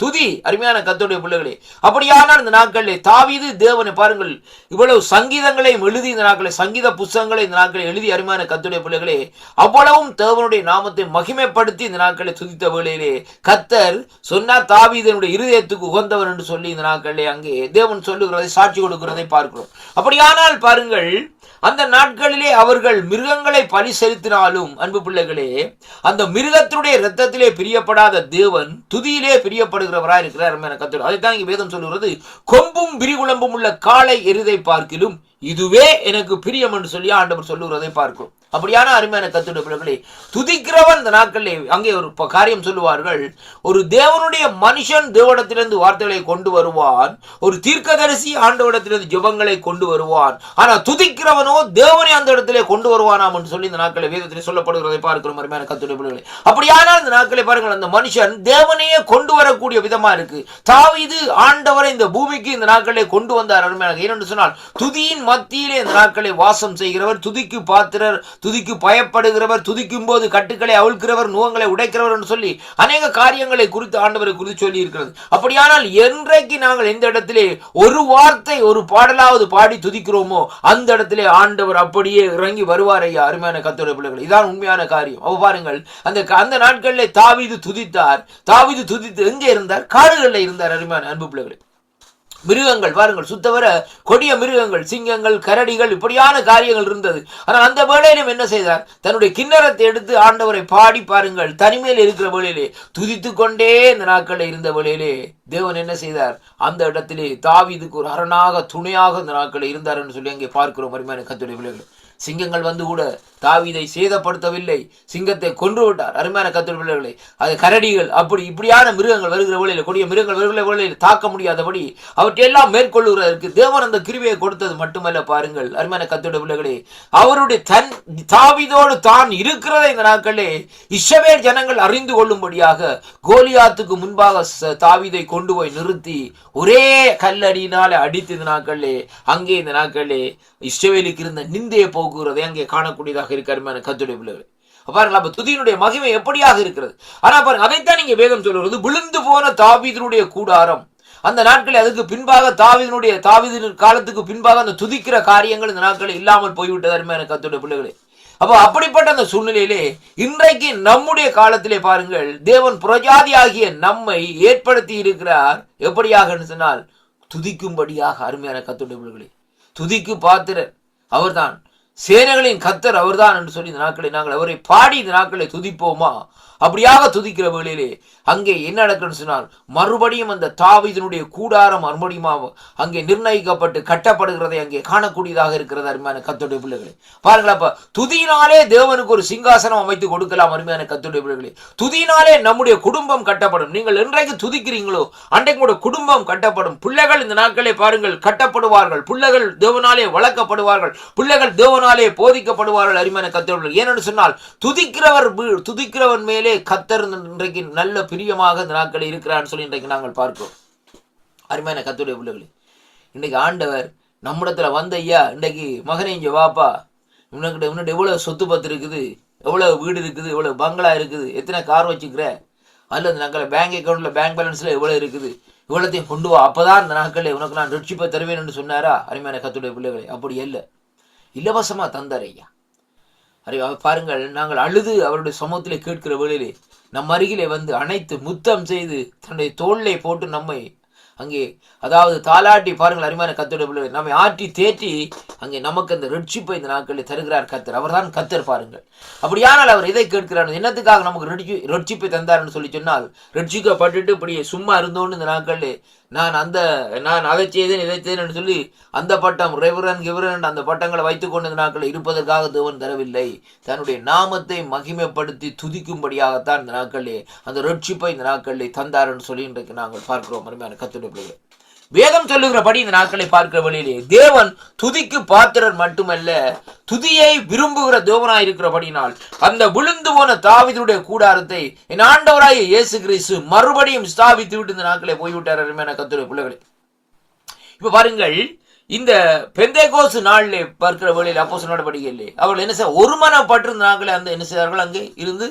துதி. அருமையான கர்த்தருடைய பிள்ளைகளே, அப்படியானால் இந்த நாட்களில் தாவீது தேவனை பாருங்கள், இவ்வளவு சங்கீதங்களையும் எழுதி இந்த நாட்களை சங்கீத புஸ்தகங்களை இந்த நாட்களை எழுதி அருமையான கர்த்தருடைய பிள்ளைகளே அவ்வளவும் தேவனுடைய நாமத்தை மகிமைப்படுத்தி இந்த நாட்களை துதித்த வேளையிலே கர்த்தர் சொன்னார், தாவீதனுடைய இருதயத்துக்கு உகந்தவர் என்று சொல்லி இந்த நாட்களிலே அங்கே தேவன் சொல்லுகிறதை சாட்சி கொடுக்கிறதை பார்க்கிறோம். அப்படியானால் பாருங்கள், அந்த நாட்களிலே அவர்கள் மிருகங்களை பலி செலுத்தினாலும் அன்பு பிள்ளைகளே, அந்த மிருகத்தினுடைய இரத்தத்திலே பிரியப்படாத தேவன் துதியிலே பிரியப்படுகிறவராய் இருக்கிறார். அதைத்தான் இங்கே வேதம் சொல்லுகிறது, கொம்பும் விரிகுளம்பும் உள்ள காளை எருதை பார்க்கிலும் இதுவே எனக்கு பிரியம் என்று சொல்லி ஆண்டவர் சொல்லுகிறதை பார்க்கிறோம். அப்படியான அருமையான கர்த்தருடைய பிள்ளைகளே, துதிக்கிறவன் இந்த நாட்களிலே அங்கே ஒரு காரியம் சொல்லுவார்கள், ஒரு தேவனுடைய மனுஷன் தேவனிடத்திலிருந்து வார்த்தைகளை கொண்டு வருவான், ஒரு தீர்க்கதரிசி ஆண்டவரிடத்திலிருந்து ஜெபங்களை கொண்டு வருவான், ஆனா துதிக்கிறவனோ தேவனை அந்த இடத்திலே கொண்டு வருவானாம் என்று சொல்லி இந்த நாட்களை வேதத்திலே சொல்லப்படுகிறதை பார்க்கிறோம். அருமையான கர்த்தருடைய பிள்ளைகளே, அப்படியானால் இந்த நாட்களை பாருங்கள், அந்த மனுஷன் தேவனையே கொண்டு வரக்கூடிய விதமா இருக்கு. தாவீது ஆண்டவரை இந்த பூமிக்கு இந்த நாட்களை கொண்டு வந்தார். அருமையான, ஏனென்று சொன்னால் துதியின் மத்தியிலே இந்த நாட்களை வாசம் செய்கிறவர், துதிக்கு பாத்திரர், துதிக்கு பயப்படுகிறவர், துதிக்கும் போது கட்டுக்களை அவிழ்க்கிறவர், நுகங்களை உடைக்கிறவர் என்று சொல்லி அநேக காரியங்களை குறித்து ஆண்டவரை குறித்து சொல்லி இருக்கிறது. அப்படியானால் என்றைக்கு நாங்கள் எந்த இடத்திலே ஒரு வார்த்தை ஒரு பாடலாவது பாடி துதிக்கிறோமோ அந்த இடத்திலே ஆண்டவர் அப்படியே இறங்கி வருவார். ஐயா, அருமையான கர்த்தருடைய பிள்ளைகள், இதான் உண்மையான காரியம். அவ பாருங்கள், அந்த நாட்களிலே தாவீது துதித்தார். தாவீது துதித்து எங்கே இருந்தார்? காடுகளில் இருந்தார். அருமையான அன்பு பிள்ளைகளை, மிருகங்கள் பாருங்கள், சுத்தவர கொடிய மிருகங்கள், சிங்கங்கள், கரடிகள், இப்படியான காரியங்கள் இருந்தது. ஆனால் அந்த வேளையிலும் என்ன செய்தார்? தன்னுடைய கிண்ணறத்தை எடுத்து ஆண்டவரை பாடி பாருங்கள், தனிமையில் இருக்கிற வேளையிலே துதித்து கொண்டே இந்த நாட்களில் இருந்த வேளையிலே தேவன் என்ன செய்தார்? அந்த இடத்திலே தாவீதுக்கு ஒரு அரணாக துணையாக இந்த நாட்களில் இருந்தார் என்று சொல்லி அங்கே பார்க்கிறோம். அருமையான கர்த்தருடைய பிள்ளைகளே, சிங்கங்கள் வந்து கூட தாவீதை சேதப்படுத்தவில்லை, சிங்கத்தை கொன்று விட்டார். அருமையான கர்த்தருடைய பிள்ளைகளே, அது கரடிகள் இப்படியான மிருகங்கள் வருகிற வேளையில், கொடிய மிருகங்கள் வருகிற வேளையில் தாக்க முடியாதபடி அவற்றையெல்லாம் மேற்கொள்ளுவதற்கு தேவன் அந்த கிருபையை கொடுத்தது மட்டுமல்ல. பாருங்கள் அருமையான கர்த்தருடைய பிள்ளைகளே, அவருடைய தாவீதோடு தான் இருக்கிறதை இந்த நாட்களே இஸ்ரவேல் ஜனங்கள் அறிந்து கொள்ளும்படியாக கோலியாத்துக்கு முன்பாக தாவீதை கொண்டு போய் நிறுத்தி ஒரே கல்லடியினாலே அடித்து இந்த நாட்களே அங்கே இந்த நாட்களே இஸ்ரவேலுக்கு இருந்த நிந்தையை போக்குகிறதை அங்கே காணக்கூடியதாக இருக்காரு கர்த்தருடைய பிள்ளைகளே. பாருங்கள், அப்ப துதியினுடைய மகிமை எப்படியாக இருக்கிறது. ஆனா பாருங்க, அதைத்தான் நீங்க வேதம் சொல்லுகிறது, விழுந்து போன தாவீதினுடைய கூடாரம். அந்த நாட்களில் அதுக்கு பின்பாக தாவீதின் காலத்துக்கு பின்பாக அந்த துதிக்கிற காரியங்கள் இந்த நாட்களில் இல்லாமல் போய்விட்டது. அருமையான கர்த்தருடைய பிள்ளைகளே, அப்போ அப்படிப்பட்ட அந்த சூழ்நிலையிலே இன்றைக்கு நம்முடைய காலத்திலே பாருங்கள், தேவன் புறஜாதி ஆகிய நம்மை ஏற்படுத்தி இருக்கிறார். எப்படியாக சொன்னால் துதிக்கும்படியாக. அருமையான கர்த்தருடைய பிள்ளைகளே, துதிக்கு பாத்திரர் அவர்தான். சேனைகளின் கர்த்தர் அவர்தான் என்று சொல்லி இந்த நாட்களை நாங்கள் அவரை பாடி இந்த நாட்களை துதிப்போமா? அப்படியாக துதிக்கிற வேளையிலே அங்கே என்ன நடக்குன்னு சொன்னால், மறுபடியும் அந்த தாவீதினுடைய கூடாரம் மறுபடியும் அங்கே நிர்ணயிக்கப்பட்டு கட்டப்படுகிறதை அங்கே காணக்கூடியதாக இருக்கிறது. அருமையான கர்த்தருடைய பிள்ளைகளே பாருங்களா, அப்ப துதியினாலே தேவனுக்கு ஒரு சிங்காசனம் அமைத்து கொடுக்கலாம். அருமையான கர்த்தருடைய பிள்ளைகளே, துதியினாலே நம்முடைய குடும்பம் கட்டப்படும். நீங்கள் என்றைக்கு துதிக்கிறீங்களோ அன்றைக்கு உங்களுடைய குடும்பம் கட்டப்படும். பிள்ளைகள் இந்த நாட்களே பாருங்கள் கட்டப்படுவார்கள், பிள்ளைகள் தேவனாலே வளர்க்கப்படுவார்கள், பிள்ளைகள் தேவனாலே போதிக்கப்படுவார்கள். அருமையான கர்த்தருடைய, ஏனென்று சொன்னால் துதிக்கிறவன் மேலே கர்த்தர் இன்றைக்கு நல்ல பிரியமாக இந்த நாட்களில் இருக்கிறான்னு சொல்லி இன்றைக்கு நாங்கள் பார்க்கிறோம். அருமையான கர்த்தருடைய பிள்ளைகளே, இன்றைக்கு ஆண்டவர் நம்மிடத்துல வந்த ஐயா, இன்றைக்கு மகனே இங்க வாப்பா, உன்னிட்ட எவ்வளவு சொத்து பத்து இருக்குது, எவ்வளவு வீடு இருக்குது, எவ்வளவு பங்களா இருக்குது, எத்தனை கார் வச்சுக்கிற, அல்லது நாங்கள் பேங்க் அக்கௌண்ட்ல பேங்க் பேலன்ஸ்ல எவ்வளவு இருக்குது, இவ்வளத்தையும் கொண்டு வா, அப்பதான் இந்த நாட்களில் உனக்கு நான் ரட்சிப்பை தருவேன் என்று சொன்னாரா? அருமையான கர்த்தருடைய பிள்ளைகளே, அப்படி அல்ல, இலவசமா தந்தார் ஐயா. பாருங்கள், நாங்கள் அழுது அவருடைய சமூகத்திலே கேட்கிற வேளையிலே நம் அருகிலே வந்து அணைத்து முத்தம் செய்து தன்னுடைய தோளிலே போட்டு நம்மை அங்கே அதாவது தாலாட்டி பாருங்கள். அருமையான கர்த்தருடைய பிள்ளைகளை நம்மை ஆற்றி தேற்றி அங்கே நமக்கு அந்த ரட்சிப்பை இந்த நாட்களில் தருகிறார் கர்த்தர். அவர் தான் கர்த்தர். பாருங்கள், அப்படியானால் அவர் எதை கேட்கிறார், என்னத்துக்காக நமக்கு ரட்சிப்பை தந்தார்னு சொல்லி சொன்னால், ரட்சிக்கப்பட்டுட்டு இப்படியே சும்மா இருந்தோன்னு இந்த நாட்களில் நான் அதை செய்தேன் இதை செய்தேன் சொல்லி அந்த பட்டம் ரெவரன் கிவரன் அந்த பட்டங்களை வைத்துக் கொண்டு இந்த நாட்களில் இருப்பதற்காக தேவன் தரவில்லை. தன்னுடைய நாமத்தை மகிமைப்படுத்தி துதிக்கும்படியாகத்தான் இந்த நாட்களிலே அந்த ரட்சிப்பை இந்த நாட்களிலே தந்தார் என்று சொல்லி இன்றைக்கு நாங்கள் பார்க்கிறோம். அருமையான கர்த்தருடைய பிள்ளைகளே, வேதம் சொல்லுகிறபடி இந்த நாட்களை பார்க்கிற வழியிலே தேவன் துதிக்கு பாத்திரர் மட்டுமல்ல, துதியை விரும்புகிற தேவனாய் இருக்கிறபடினால் அந்த விழுந்து போன தாவீதுடைய கூடாரத்தை என் ஆண்டவராகிய இயேசு கிறிஸ்து மறுபடியும் ஸ்தாபித்து விட்டு இந்த நாட்களை போய்விட்டார். அருமையான கர்த்தருடைய பிள்ளைகளே, இப்ப பாருங்கள், இந்த பெந்தேகோஸ்து நாளிலே பார்க்கிற வேளையில் அப்போஸ்தலர் நடவடிக்கையிலே அவர்கள் என்ன செய்ய ஒருமனப்பட்டு இந்த நாட்களை அந்த என்ன செய்தார்கள், அங்கே இருந்து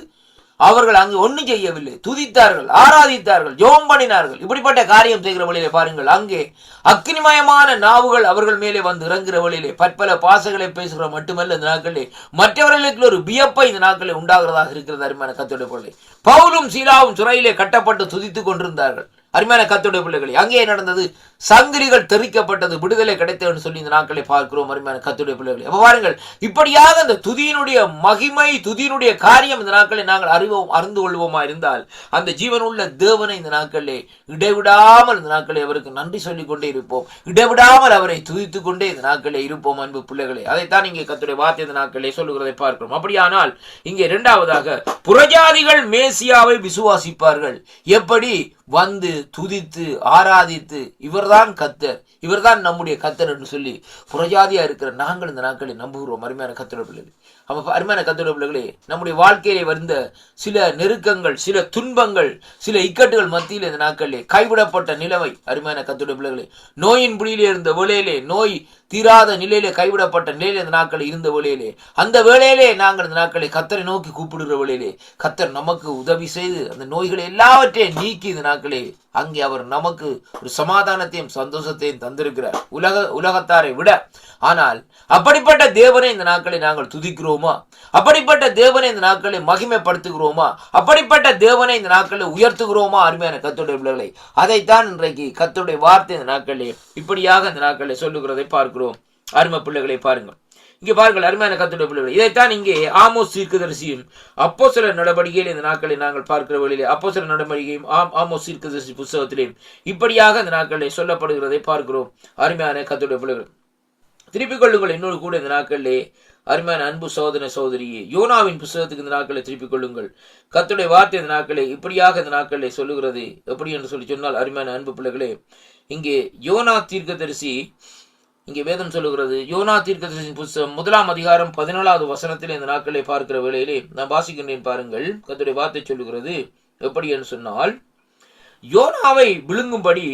அவர்கள் அங்கு ஒன்றும் செய்யவில்லை, துதித்தார்கள், ஆராதித்தார்கள், ஜெபம் பண்ணினார்கள். இப்படிப்பட்ட காரியம் செய்கிற வழியிலே பாருங்கள், அங்கே அக்னிமயமான நாவுகள் அவர்கள் மேலே வந்து இறங்குகிற வழியிலே பற்பல பாசைகளை பேசுகிற மட்டுமல்ல, இந்த நாட்களிலே மற்றவர்களுக்கு ஒரு வியப்பை இந்த நாட்களில் உண்டாகிறதாக இருக்கிறது. அருமையான கர்த்தருடைய பிள்ளை, பவுலும் சீலாவும் சிறையிலே கட்டப்பட்டு துதித்துக் கொண்டிருந்தார்கள். அருமையான கர்த்தருடைய பிள்ளைகளே, அங்கே நடந்தது, சங்கிலிகள் தெரிக்கப்பட்டது, விடுதலை கிடைத்தது சொல்லி இந்த நாட்களை பார்க்கிறோம். அருமையான கர்த்தருடைய பிள்ளைகளே, அப்ப பாருங்கள், இப்படியாக இந்த துதியினுடைய மகிமை, துதியினுடைய காரியம் இந்த நாட்களை நாங்கள் அறிந்து கொள்வோமா இருந்தால் அந்த ஜீவனுள்ள தேவனை இந்த நாட்களிலே இடைவிடாமல் இந்த நாட்களை அவருக்கு நன்றி சொல்லிக் கொண்டே இருப்போம், இடைவிடாமல் அவரை துதித்துக் கொண்டே இந்த நாட்களே இருப்போம். அன்பு பிள்ளைகளே, அதைத்தான் இங்கே கர்த்தருடைய வார்த்தை இந்த நாட்களே சொல்லுகிறதை பார்க்கிறோம். அப்படியானால் இங்கே இரண்டாவதாக புறஜாதிகள் மேசியாவை விசுவாசிப்பார்கள். எப்படி? வந்து துதித்து ஆராதித்து இவர்தான் கர்த்தர், இவர்தான் நம்முடைய கர்த்தர் என்று சொல்லி புறஜாதியா இருக்கிற நாங்கள் இந்த நாட்களை நம்புகிறோம். அருமையான கர்த்தருடைய பிள்ளைகளே, அருமையான கர்த்தருடைய பிள்ளைகளே, நம்முடைய வாழ்க்கையிலே வந்த சில நெருக்கங்கள், சில துன்பங்கள், சில இக்கட்டுகள் மத்தியில் இந்த நாட்களிலே கைவிடப்பட்ட நிலைமை, அருமையான கர்த்தருடைய பிள்ளைகளே, நோயின் பிடியிலே இருந்த வேளையிலே, நோய் தீராத நிலையிலே கைவிடப்பட்ட நிலையிலே இந்த நாட்களில் இருந்த வேளையிலே, அந்த வேளையிலே நாங்கள் இந்த நாட்களை கர்த்தரை நோக்கி கூப்பிடுகிற வேளையிலே கர்த்தர் நமக்கு உதவி செய்து அந்த நோய்களை எல்லாவற்றையும் நீக்கி இந்த நாட்களே அங்கே அவர் நமக்கு ஒரு சமாதானத்தையும் சந்தோஷத்தையும் தந்திருக்கிறார் உலகத்தாரை விட. ஆனால் அப்படிப்பட்ட தேவனை இந்த நாட்களை நாங்கள் துதிக்கிறோமா? அப்படிப்பட்ட தேவனை இந்த நாட்களை மகிமைப்படுத்துகிறோமா? அப்படிப்பட்ட தேவனை இந்த நாட்களை உயர்த்துகிறோமா? அருமையான கர்த்தருடைய பிள்ளைகளை, அதைத்தான் இன்றைக்கு கர்த்தருடைய வார்த்தை இந்த நாட்களே இப்படியாக இந்த நாட்களை சொல்லுகிறதை பார்க்கிறோம். அருமை பிள்ளைகளை பாருங்கள், இங்கே பாருங்கள் அருமையான கர்த்தருடைய பிள்ளைகளை, இதைத்தான் இங்கே ஆமோஸ் தீர்க்கதரிசியும் அப்போஸ்தலர் நடவடிக்கையில் இந்த நாட்களை நாங்கள் பார்க்கிற வழியிலே அப்போஸ்தலர் நடவடிக்கையும் ஆமோஸ் தீர்க்கதரிசி புத்தகத்திலே இப்படியாக இந்த நாட்களிலே சொல்லப்படுகிறதை பார்க்கிறோம். அருமையான கர்த்தருடைய பிள்ளைகள், திருப்பிக் கொள்ளுங்கள் என்னோடு கூட இந்த நாட்களிலே அருமையான அன்பு சகோதர சகோதரியே, யோனாவின் புத்தகத்துக்கு இந்த நாட்களை திருப்பிக் கொள்ளுங்கள். கர்த்தருடைய வார்த்தை இந்த நாட்களை இப்படியாக இந்த நாட்களிலே சொல்லுகிறது. எப்படி என்று சொல்லி சொன்னால், அருமையான அன்பு பிள்ளைகளே, இங்கே யோனா தீர்க்கதரிசி, இங்கே வேதம் சொல்லுகிறது, யோனா தீர்க்கதரிசி புத்தகம் 1 அதிகாரம் 14வது வசனத்தில் இந்த நாட்களை பார்க்கிற வேளையிலே நான் வாசிக்கின்றேன். பாருங்கள், கர்த்தருடைய வார்த்தை சொல்லுகிறது. எப்படி என்று சொன்னால், யோனாவை விழுங்கும்படி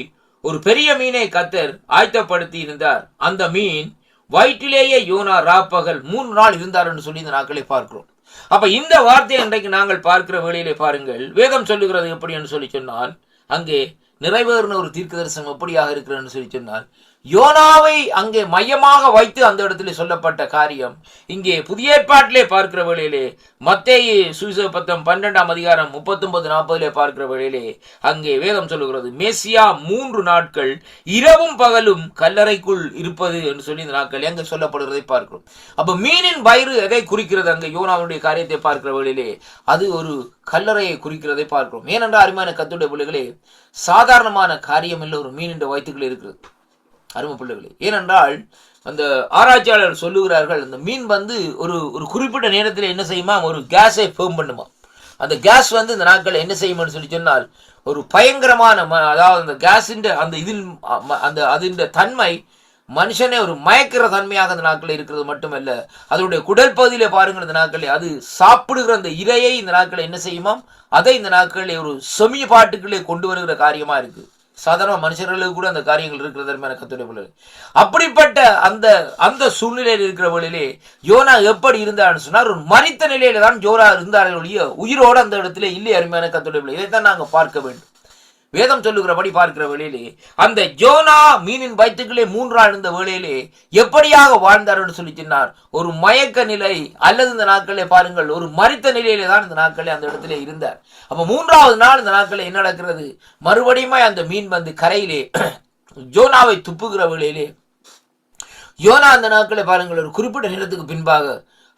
ஒரு பெரிய மீனை கர்த்தர் ஆயத்தப்படுத்தி இருந்தார். அந்த மீன் வயிற்றிலேயே யோனா ராப்பகல் 3 நாள் இருந்தார் என்று சொல்லி இந்த நாட்களை பார்க்கிறோம். அப்ப இந்த வார்த்தையை இன்றைக்கு நாங்கள் பார்க்கிற வேளையிலே பாருங்கள், வேதம் சொல்லுகிறது எப்படி என்று சொல்லி சொன்னால், அங்கே நிறைவேறின ஒரு தீர்க்க தரிசனம் எப்படியாக இருக்கிறது சொல்லி சொன்னால், யோனாவை அங்கே மையமாக வைத்து அந்த இடத்துல சொல்லப்பட்ட காரியம் இங்கே புதிய ஏற்பாட்டிலே பார்க்கிற வேளையிலே மத்தேயு சுவிசேஷம் 12 39-40 பார்க்கிற வேளையிலே அங்கே வேதம் சொல்லுகிறது மேசியா 3 நாட்கள் இரவும் பகலும் கல்லறைக்குள் இருப்பது என்று சொல்லி இந்த நாட்கள் அங்கே சொல்லப்படுகிறதை பார்க்கிறோம். அப்ப மீனின் வயிறு எதை குறிக்கிறது? அங்கே யோனாவுடைய காரியத்தை பார்க்கிற வேளையிலே அது ஒரு கல்லறையை குறிக்கிறதை பார்க்கிறோம். ஏனென்றால் அருமையான கர்த்தருடைய பிள்ளைகளே, சாதாரணமான காரியம் இல்லை ஒரு மீனின் வயிற்றுக்குள்ளே இருக்கிறது அருமை பிள்ளைகளே. ஏனென்றால் அந்த ஆராய்ச்சியாளர் சொல்லுகிறார்கள், அந்த மீன் ஒரு குறிப்பிட்ட நேரத்தில் என்ன செய்யுமா, ஒரு கேஸை ஃபேர்ம் பண்ணுமா. அந்த கேஸ் இந்த நாட்கள் என்ன செய்யும்னு சொல்லி சொன்னால் ஒரு பயங்கரமான அதாவது அந்த கேஸின் அதின் தன்மை மனுஷனே ஒரு மயக்கிற தன்மையாக அந்த நாட்களில் இருக்கிறது மட்டுமல்ல, அதனுடைய குடல் பகுதியில பாருங்கள் இந்த நாட்களில் அது சாப்பிடுகிற அந்த இரையை இந்த நாட்களில் என்ன செய்யுமாம், அதை இந்த நாட்களில் ஒரு செமிய பாட்டுக்களே கொண்டு வருகிற காரியமா இருக்கு. சாதாரண மனுஷர்களுக்கு கூட அந்த காரியங்கள் இருக்கிறது கர்த்தருடைய பிள்ளைகளே. அப்படிப்பட்ட அந்த சூழ்நிலையில் இருக்கிற வழியிலே யோனா எப்படி இருந்தான்னு சொன்னார், ஒரு மரித்த நிலையில தான் யோனா இருந்தார்கள் ஒழிய உயிரோடு அந்த இடத்துல இல்லை அருமையான கர்த்தருடைய பிள்ளை. இதைத்தான் நாங்கள் பார்க்க வேண்டும். வேதம் சொல்லுகிறபடி பார்க்கிற வேளையிலே அந்த யோனா மீனின் வயிற்றுக்குள்ளே 3 நாள் இருந்த வேளையிலே எப்படியாக வாழ்ந்தார் என்று சொல்லி சொன்னார். ஒரு மயக்க நிலை அல்லது இந்த நாட்களே பாருங்கள் ஒரு மரித்த நிலையிலே தான் இந்த நாட்களே அந்த இடத்திலே இருந்தார். அப்ப 3வது நாள் இந்த நாட்களே என்ன நடக்கிறது, மறுபடியும் அந்த மீன் கரையிலே யோனாவை துப்புகிற வேளையிலே யோனா அந்த நாட்களே பாருங்கள் ஒரு குறிப்பிட்ட நேரத்துக்கு பின்பாக,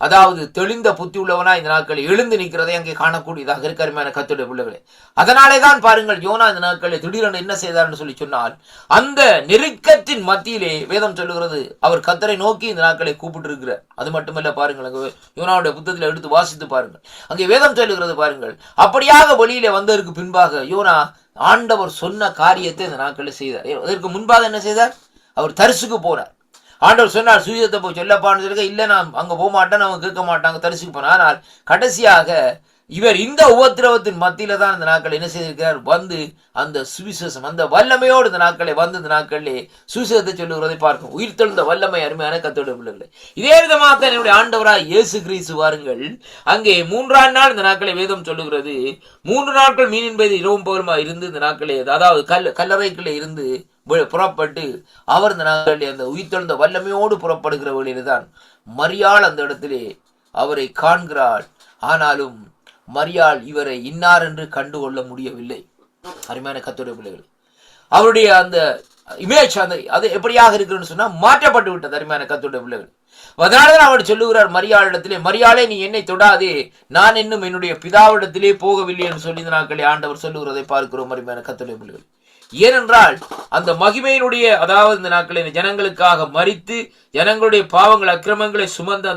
அதாவது தெளிந்த புத்தி உள்ளவனா இந்த நாட்களை எழுந்து நிற்கிறதை அங்கே காணக்கூடியதாக இருக்க அருமையான கர்த்தருடைய பிள்ளைகளே. அதனாலே தான் பாருங்கள் யோனா இந்த நாட்களை திடீரென்று என்ன செய்தார்னு சொல்லி சொன்னால், அந்த நெருக்கத்தின் மத்தியிலே வேதம் சொல்லுகிறது அவர் கர்த்தரை நோக்கி இந்த நாட்களை கூப்பிட்டு இருக்கிறார். அது மட்டுமல்ல பாருங்கள், அங்கே யோனாவுடைய புத்தகத்தில் எடுத்து வாசித்து பாருங்கள், அங்கே வேதம் சொல்லுகிறது பாருங்கள், அப்படியாக வெளியிலே வந்ததற்கு பின்பாக யோனா ஆண்டவர் சொன்ன காரியத்தை இந்த நாட்களில் செய்தார். அதற்கு முன்பாக என்ன செய்தார், அவர் தரிசுக்கு போனார். ஆண்டவர் சொன்னார் சுவிசேஷத்தை போய் சொல்லப்பான்னு சொல்லுங்க, இல்லை நான் அங்கே போக மாட்டேன், அவங்க கேட்க மாட்டாங்க, தரிசிக்க போன. ஆனால் கடைசியாக இவர் இந்த உபத்திரவத்தின் மத்தியில தான் இந்த நாட்கள் என்ன செய்திருக்கிறார், அந்த சுவிசேஷம் அந்த வல்லமையோடு இந்த நாட்களை இந்த நாட்களிலே சுவிசேஷத்தை சொல்லுகிறதை பார்க்கும். உயிர் தெழுந்த வல்லமை அருமையான கர்த்தருடைய பிள்ளைகளே. இதே விதமாக என்னுடைய ஆண்டவராய் இயேசு கிறிஸ்து வாருங்கள், அங்கே 3ஆம் நாள் இந்த நாட்களை வேதம் சொல்லுகிறது 3 நாட்கள் மீனின் மீது இரவும் பகலுமா இருந்து இந்த நாட்களே, அதாவது கல்லறைக்குள்ளே இருந்து புறப்பட்டு அவர் இந்த நாட்களில் அந்த உயிர்த்தெழுந்த வல்லமையோடு புறப்படுகிற வழியில்தான் மரியாள் அந்த இடத்திலே அவரை காண்கிறாள். ஆனாலும் மரியாள் இவரை இன்னார் என்று கண்டுகொள்ள முடியவில்லை. அருமையான கர்த்தருடைய பிள்ளைகள், அவருடைய அந்த இமேஜ் அது எப்படியாக இருக்குன்னு சொன்னா மாற்றப்பட்டு விட்டது. அருமையான கர்த்தருடைய பிள்ளைகள், அதனாலதான் அவர் சொல்லுகிறார் மரியாளிடத்திலே, மரியாளே நீ என்னை தொடாதே, நான் இன்னும் என்னுடைய பிதாவிடத்திலே போகவில்லை என்று சொல்லி இந்த நாட்களே ஆண்டவர் சொல்லுகிறதை பார்க்கிறோம். அருமையான கர்த்தருடைய பிள்ளைகள், ஏனென்றால் அந்த மகிமையினுடைய அதாவது இந்த நாட்களில் ஜனங்களுக்காக மரித்து ஜனங்களுடைய பாவங்கள் அக்கிரமங்களை சுமந்த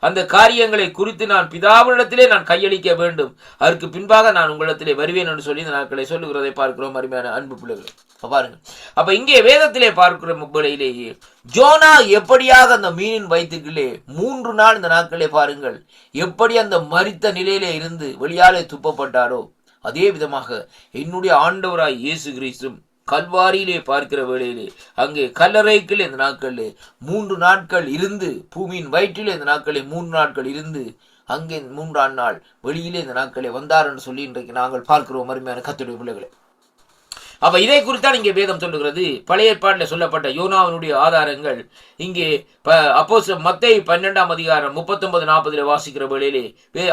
அந்த காரியங்களை குறித்து நான் பிதாவினிடத்திலே நான் கையளிக்க வேண்டும், அதற்கு பின்பாக நான் உங்களிடத்திலே வருவேன் என்று சொல்லி இந்த நாட்களை சொல்லுகிறதை பார்க்கிறோம். அருமையான அன்பு பிள்ளைகள் பாருங்க, அப்ப இங்கே வேதத்திலே பார்க்கிற முறையிலேயே யோனா எப்படியாக அந்த மீனின் வயிற்றுக்குள்ளே 3 நாள் இந்த நாட்களே பாருங்கள் எப்படி அந்த மரித்த நிலையிலே இருந்து வெளியாலே துப்பப்பட்டாரோ, அதே விதமாக என்னுடைய ஆண்டவராய் இயேசு கிறிஸ்துவும் கல்வாரியிலே பார்க்கிற வேளையிலே அங்கே கல்லறைக்குள்ளே இந்த நாட்களிலே 3 நாட்கள் இருந்து, பூமியின் வயிற்றிலே இந்த நாட்களே 3 நாட்கள் இருந்து அங்கே 3ஆம் நாள் வெளியிலே இந்த நாட்களே வந்தார் என்று சொல்லி இன்றைக்கு நாங்கள் பார்க்கிறோம். அருமையான கர்த்தருடைய பிள்ளைகளே, அப்ப இதை குறித்தான் இங்கே வேதம் சொல்லுகிறது. பழைய ஏற்பாட்டில் சொல்லப்பட்ட யோனாவினுடைய ஆதாரங்கள் இங்கே அப்போஸ்தலர் மத்தேயு 12 39-40 வாசிக்கிற வேளையிலே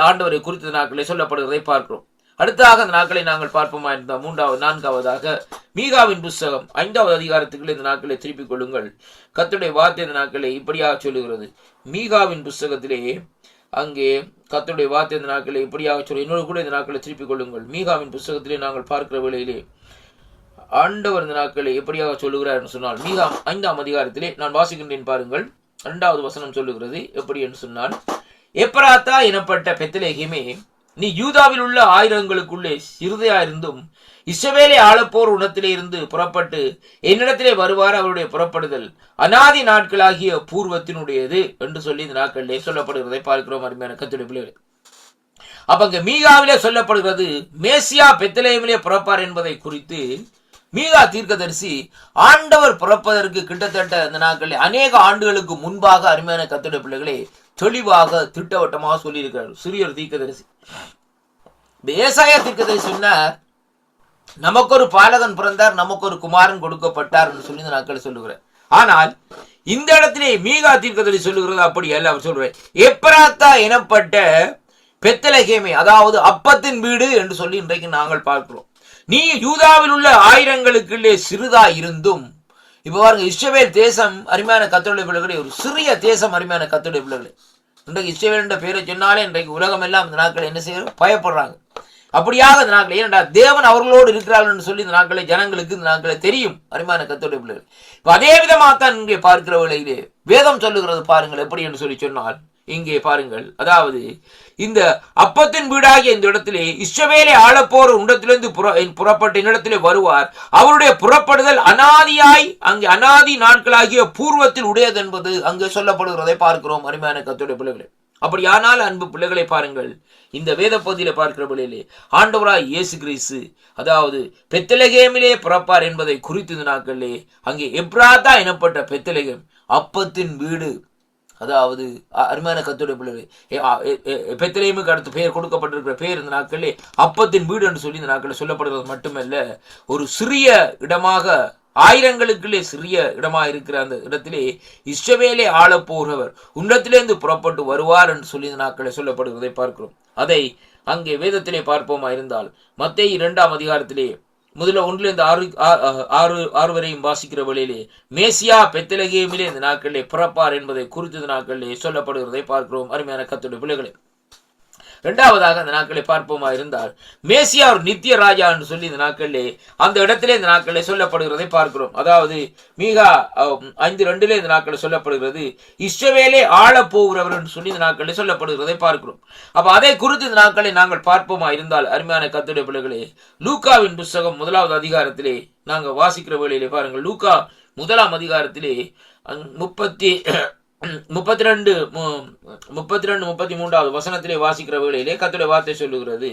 ஆண்டவரை குறித்த நாட்களை சொல்லப்படுகிறதை பார்க்கிறோம். அடுத்ததாக அந்த நாட்களை நாங்கள் பார்ப்போமா இருந்த 4வதாக மீகாவின் புஸ்தகம் 5வது அதிகாரத்துக்குள்ளே இந்த நாட்களை திருப்பிக் கொள்ளுங்கள். கர்த்தருடைய வார்த்தை இந்த நாட்களை இப்படியாக சொல்லுகிறது. மீகாவின் புஸ்தகத்திலே அங்கே கர்த்தருடைய வார்த்தை இந்த நாட்களை இப்படியாக சொல்லி இன்னொரு கூட இந்த நாட்களை திருப்பிக் கொள்ளுங்கள். மீகாவின் புஸ்தகத்திலே நாங்கள் பார்க்கிற வேளையிலே ஆண்டவர் இந்த நாட்களை எப்படியாக சொல்லுகிறார் என்று சொன்னால், மீகா 5ஆம் அதிகாரத்திலே நான் வாசிக்கின்றேன் பாருங்கள். 2வது வசனம் சொல்லுகிறது எப்படி என்று சொன்னால், எப்ராத்தா எனப்பட்ட பெத்லெகேமே, நீ யூதாவில் உள்ள ஆயிரங்களுக்குள்ளே சிறுதையாயிருந்தும் இஸ்ரவேலை ஆளப்போர் உணத்திலே இருந்து புறப்பட்டு என்னிடத்திலே வருவார், அவருடைய புறப்படுதல் அநாதி நாட்களாகிய பூர்வத்தினுடையது என்று சொல்லி இந்த நாட்களிலே சொல்லப்படுகிறதை பார்க்கிறோம். அருமையான கர்த்தருடைய பிள்ளைகளே, அப்ப அங்க மீகாவிலே சொல்லப்படுகிறது மேசியா பெத்லெகேமிலே புறப்பார் என்பதை குறித்து மீகா தீர்க்கதரிசி ஆண்டவர் பிறப்பதற்கு கிட்டத்தட்ட இந்த நாட்களில் அநேக ஆண்டுகளுக்கு முன்பாக அருமையான கர்த்தருடைய பிள்ளைகளே தெளிவாக திட்டவட்டமாக சொல்லி இருக்கிறார். சிறியர் தீர்க்கதரிசி ஏசாயா தீர்க்கதரிசி சொன்னார், நமக்கு ஒரு பாலகன் பிறந்தார், நமக்கு ஒரு குமாரன் கொடுக்கப்பட்டார் என்று சொல்லி இந்த நாட்கள் சொல்லுகிறார். ஆனால் இந்த இடத்திலே மீகா தீர்க்கதரிசி சொல்லுகிறது அப்படி அல்ல. அவர் சொல்றார், எப்ராத்தா எனப்பட்ட பெத்லகேமே, அதாவது அப்பத்தின் வீடு என்று சொல்லி இன்றைக்கு நாங்கள் பார்க்கிறோம். நீ யூதாவில் உள்ள ஆயிரங்களுக்குள்ளே சிறிதா இருந்தும், இப்ப பாருங்க, இஸ்ரவேல் தேசம் அருமையான கர்த்தருடைய பிள்ளைகளே, ஒரு சிறிய தேசம் அருமையான கர்த்தருடைய பிள்ளைகளே. இன்றைக்கு இஸ்ரவேல் என்ற பேரை சொன்னாலே இன்றைக்கு உலகம் எல்லாம் இந்த நாட்கள் என்ன செய்ய பயப்படுறாங்க. அப்படியாக இந்த நாட்கள் ஏனென்றா தேவன் அவர்களோடு இருக்கிறார்கள் என்று சொல்லி இந்த நாட்களை ஜனங்களுக்கு இந்த நாட்களை தெரியும் அருமையான கர்த்தருடைய பிள்ளைகள். இப்ப அதே விதமாகத்தான் இங்கே பார்க்கிற வேளையிலே வேதம் சொல்லுகிறது பாருங்கள் எப்படி என்று சொல்லி சொன்னால், இங்கே பாருங்கள், அதாவது இந்த அப்பத்தின் வீடாகிய இந்த இடத்திலே இஸ்ரவேலை ஆளப்போர் உண்டத்திலிருந்து புறப்பட்ட இடத்திலே வருவார். அவருடைய புறப்படுதல் அனாதியாய் அங்கே அனாதி நாட்களாகிய பூர்வத்தில் உடையது என்பது அங்கே சொல்லப்படுகிறதை பார்க்கிறோம் அருமையான கர்த்தருடைய பிள்ளைகளே. அப்படியானால் அன்பு பிள்ளைகளை பாருங்கள், இந்த வேத பகுதியில பார்க்கிற பிள்ளைகளே, ஆண்டவராய் இயேசு கிறிஸ்து அதாவது பெத்லகேமிலே பிறப்பார் என்பதை குறித்து இந்த நாட்களிலே அங்கே எப்ராத்தா எனப்பட்ட பெத்லகேம் அப்பத்தின் வீடு, அதாவது அருமையான கர்த்தருடைய பிள்ளைகளே, பெத்லகேமுக்கு அடுத்து பெயர் கொடுக்கப்பட்டிருக்கிற பெயர் இந்த நாட்களிலே அப்பத்தின் வீடு என்று சொல்லி இந்த நாட்களில் சொல்லப்படுகிறது மட்டுமல்ல, ஒரு சிறிய இடமாக ஆயிரங்களுக்குள்ளே சிறிய இடமா இருக்கிற அந்த இடத்திலே இஸ்ரவேலை ஆள போகிறவர் உன்னத்திலிருந்து புறப்பட்டு வருவார் என்று சொல்லி இந்த நாட்களை சொல்லப்படுவதை பார்க்கிறோம். அதை அங்கே வேதத்திலே பார்ப்போமா இருந்தால் மத்தேயு 2ஆம் அதிகாரத்திலே முதல்ல 1-6 வரையும் வாசிக்கிற வழியிலே மேசியா பெத்லகேமிலே இந்த நாட்களிலே பிறப்பார் என்பதை குறித்து இந்த நாட்களிலே சொல்லப்படுகிறதை பார்க்கிறோம் அருமையான கர்த்தருடைய பிள்ளைகளே. இரண்டாவதாக இந்த நாட்களை பார்ப்போமா இருந்தால் மேசியா ஒரு நித்திய ராஜா என்று சொல்லி இந்த நாட்களிலே அந்த இடத்திலே இந்த நாட்களிலே சொல்லப்படுகிறதை பார்க்கிறோம். அதாவது மீகா 5:2 இந்த நாட்களில் சொல்லப்படுகிறது, இஸ்ரவேலே ஆள போகிறவர் என்று சொல்லி இந்த நாட்களில் சொல்லப்படுகிறதை பார்க்கிறோம். அப்ப அதை குறித்து இந்த நாட்களை நாங்கள் பார்ப்போமா இருந்தால் அருமையான கர்த்தருடைய பிள்ளைகளே, லூக்காவின் புஸ்தகம் 1ஆவது அதிகாரத்திலே நாங்கள் வாசிக்கிற வேளையிலே பாருங்கள், லூக்கா 1ஆம் அதிகாரத்திலே 32 33வது வசனத்திலே வாசிக்கிற வேளையிலே கர்த்தருடைய வார்த்தை சொல்லுகிறது,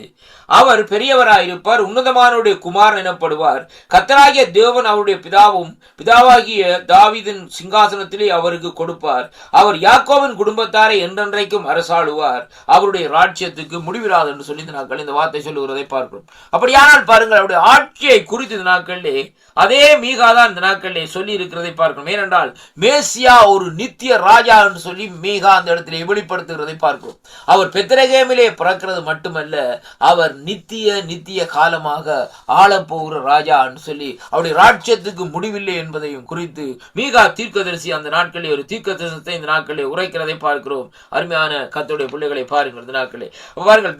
அவர் பெரியவராயிருப்பார், உன்னதமானுடைய குமாரன் எனப்படுவார், கர்த்தராகிய தேவன் அவருடைய பிதாவாகிய தாவீதின் சிங்காசனத்திலே அவருக்கு கொடுப்பார், அவர் யாக்கோபின் குடும்பத்தாரை என்றென்றைக்கும் அரசாளுவார், அவருடைய ராஜ்யத்துக்கு முடிவிராது என்று சொல்லி இந்த நாட்கள் இந்த வார்த்தை சொல்லுகிறதை பார்க்கிறோம். அப்படியானால் பாருங்கள், அவருடைய ஆட்சியை குறித்து இந்த நாட்களிலே அதே மீகாதான் இந்த நாட்களிலே சொல்லி இருக்கிறதை பார்க்கிறோம். ஏனென்றால் மேசியா ஒரு நித்திய ராஜா என்று சொல்லி மீகா அந்த இடத்திலே வெளிப்படுத்துகிறதை பார்க்கிறோம். அவர் பெத்லகேமிலே பிறக்கிறது மட்டுமல்ல, அவர் நித்திய காலமாக ஆளப்போகிற ராஜா என்று சொல்லி அவருடைய ராஜ்யத்துக்கு முடிவில்லை என்பதையும் குறித்து மீகா தீர்க்கதரிசி அந்த நாட்களிலே ஒரு தீர்க்கதரிசனத்தை இந்த நாட்களிலே உரைக்கிறதை பார்க்கிறோம். அருமையான கர்த்தருடைய பிள்ளைகளை பாருங்கள், இந்த நாட்களே பாருங்கள்,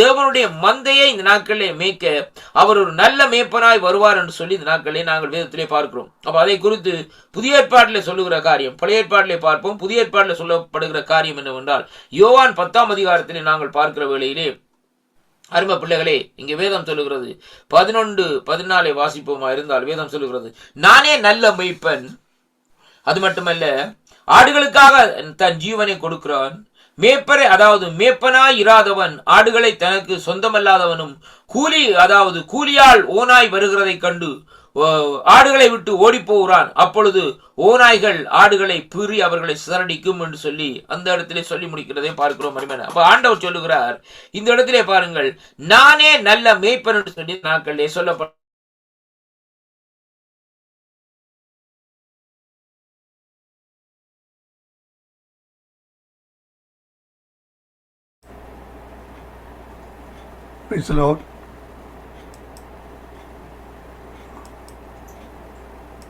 தேவனுடைய மந்தையை இந்த நாட்களிலே மேய்க்க அவர் ஒரு நல்ல மேய்ப்பனாய் வருவார் என்று சொல்லி இந்த நாட்களிலே நாங்கள் வேதத்திலே பார்க்கிறோம். அப்ப அதை குறித்து புதிய ஏற்பாட்டிலே சொல்லுகிற காரியம் பழைய ஏற்பாட்டிலே பார்ப்போம். புதிய ஏற்பாட்டிலே சொல்லப்படுகிற காரியம் என்னவென்றால் யோவான் 10ஆம் அதிகாரத்திலே நாங்கள் பார்க்கிற வேளையிலே அருமை பிள்ளைகளே, இங்கே வேதம் சொல்லுகிறது 11-14 வாசிப்போமா இருந்தால் வேதம் சொல்லுகிறது, நானே நல்ல மேய்ப்பன், அது மட்டுமல்ல ஆடுகளுக்காக தன் ஜீவனை கொடுக்கிறான், மேய்ப்பரை அதாவது மேய்ப்பனாய் இராதவன் ஆடுகளை தனக்கு சொந்தமல்லாதவனும் கூலியால் ஓனாய் வருகிறதை கண்டு ஆடுகளை விட்டு ஓடி போகிறான், அப்பொழுது ஓநாய்கள் ஆடுகளை பீறி அவர்களை சிதறடிக்கும் என்று சொல்லி அந்த இடத்திலே சொல்லி முடிக்கிறதை பார்க்கிறோம். அப்ப ஆண்டவர் சொல்லுகிறார், இந்த இடத்திலே பாருங்கள், நானே நல்ல மேய்ப்பன் என்று சொல்லி நாட்களிலே சொல்லப்பட்ட Praise the Lord.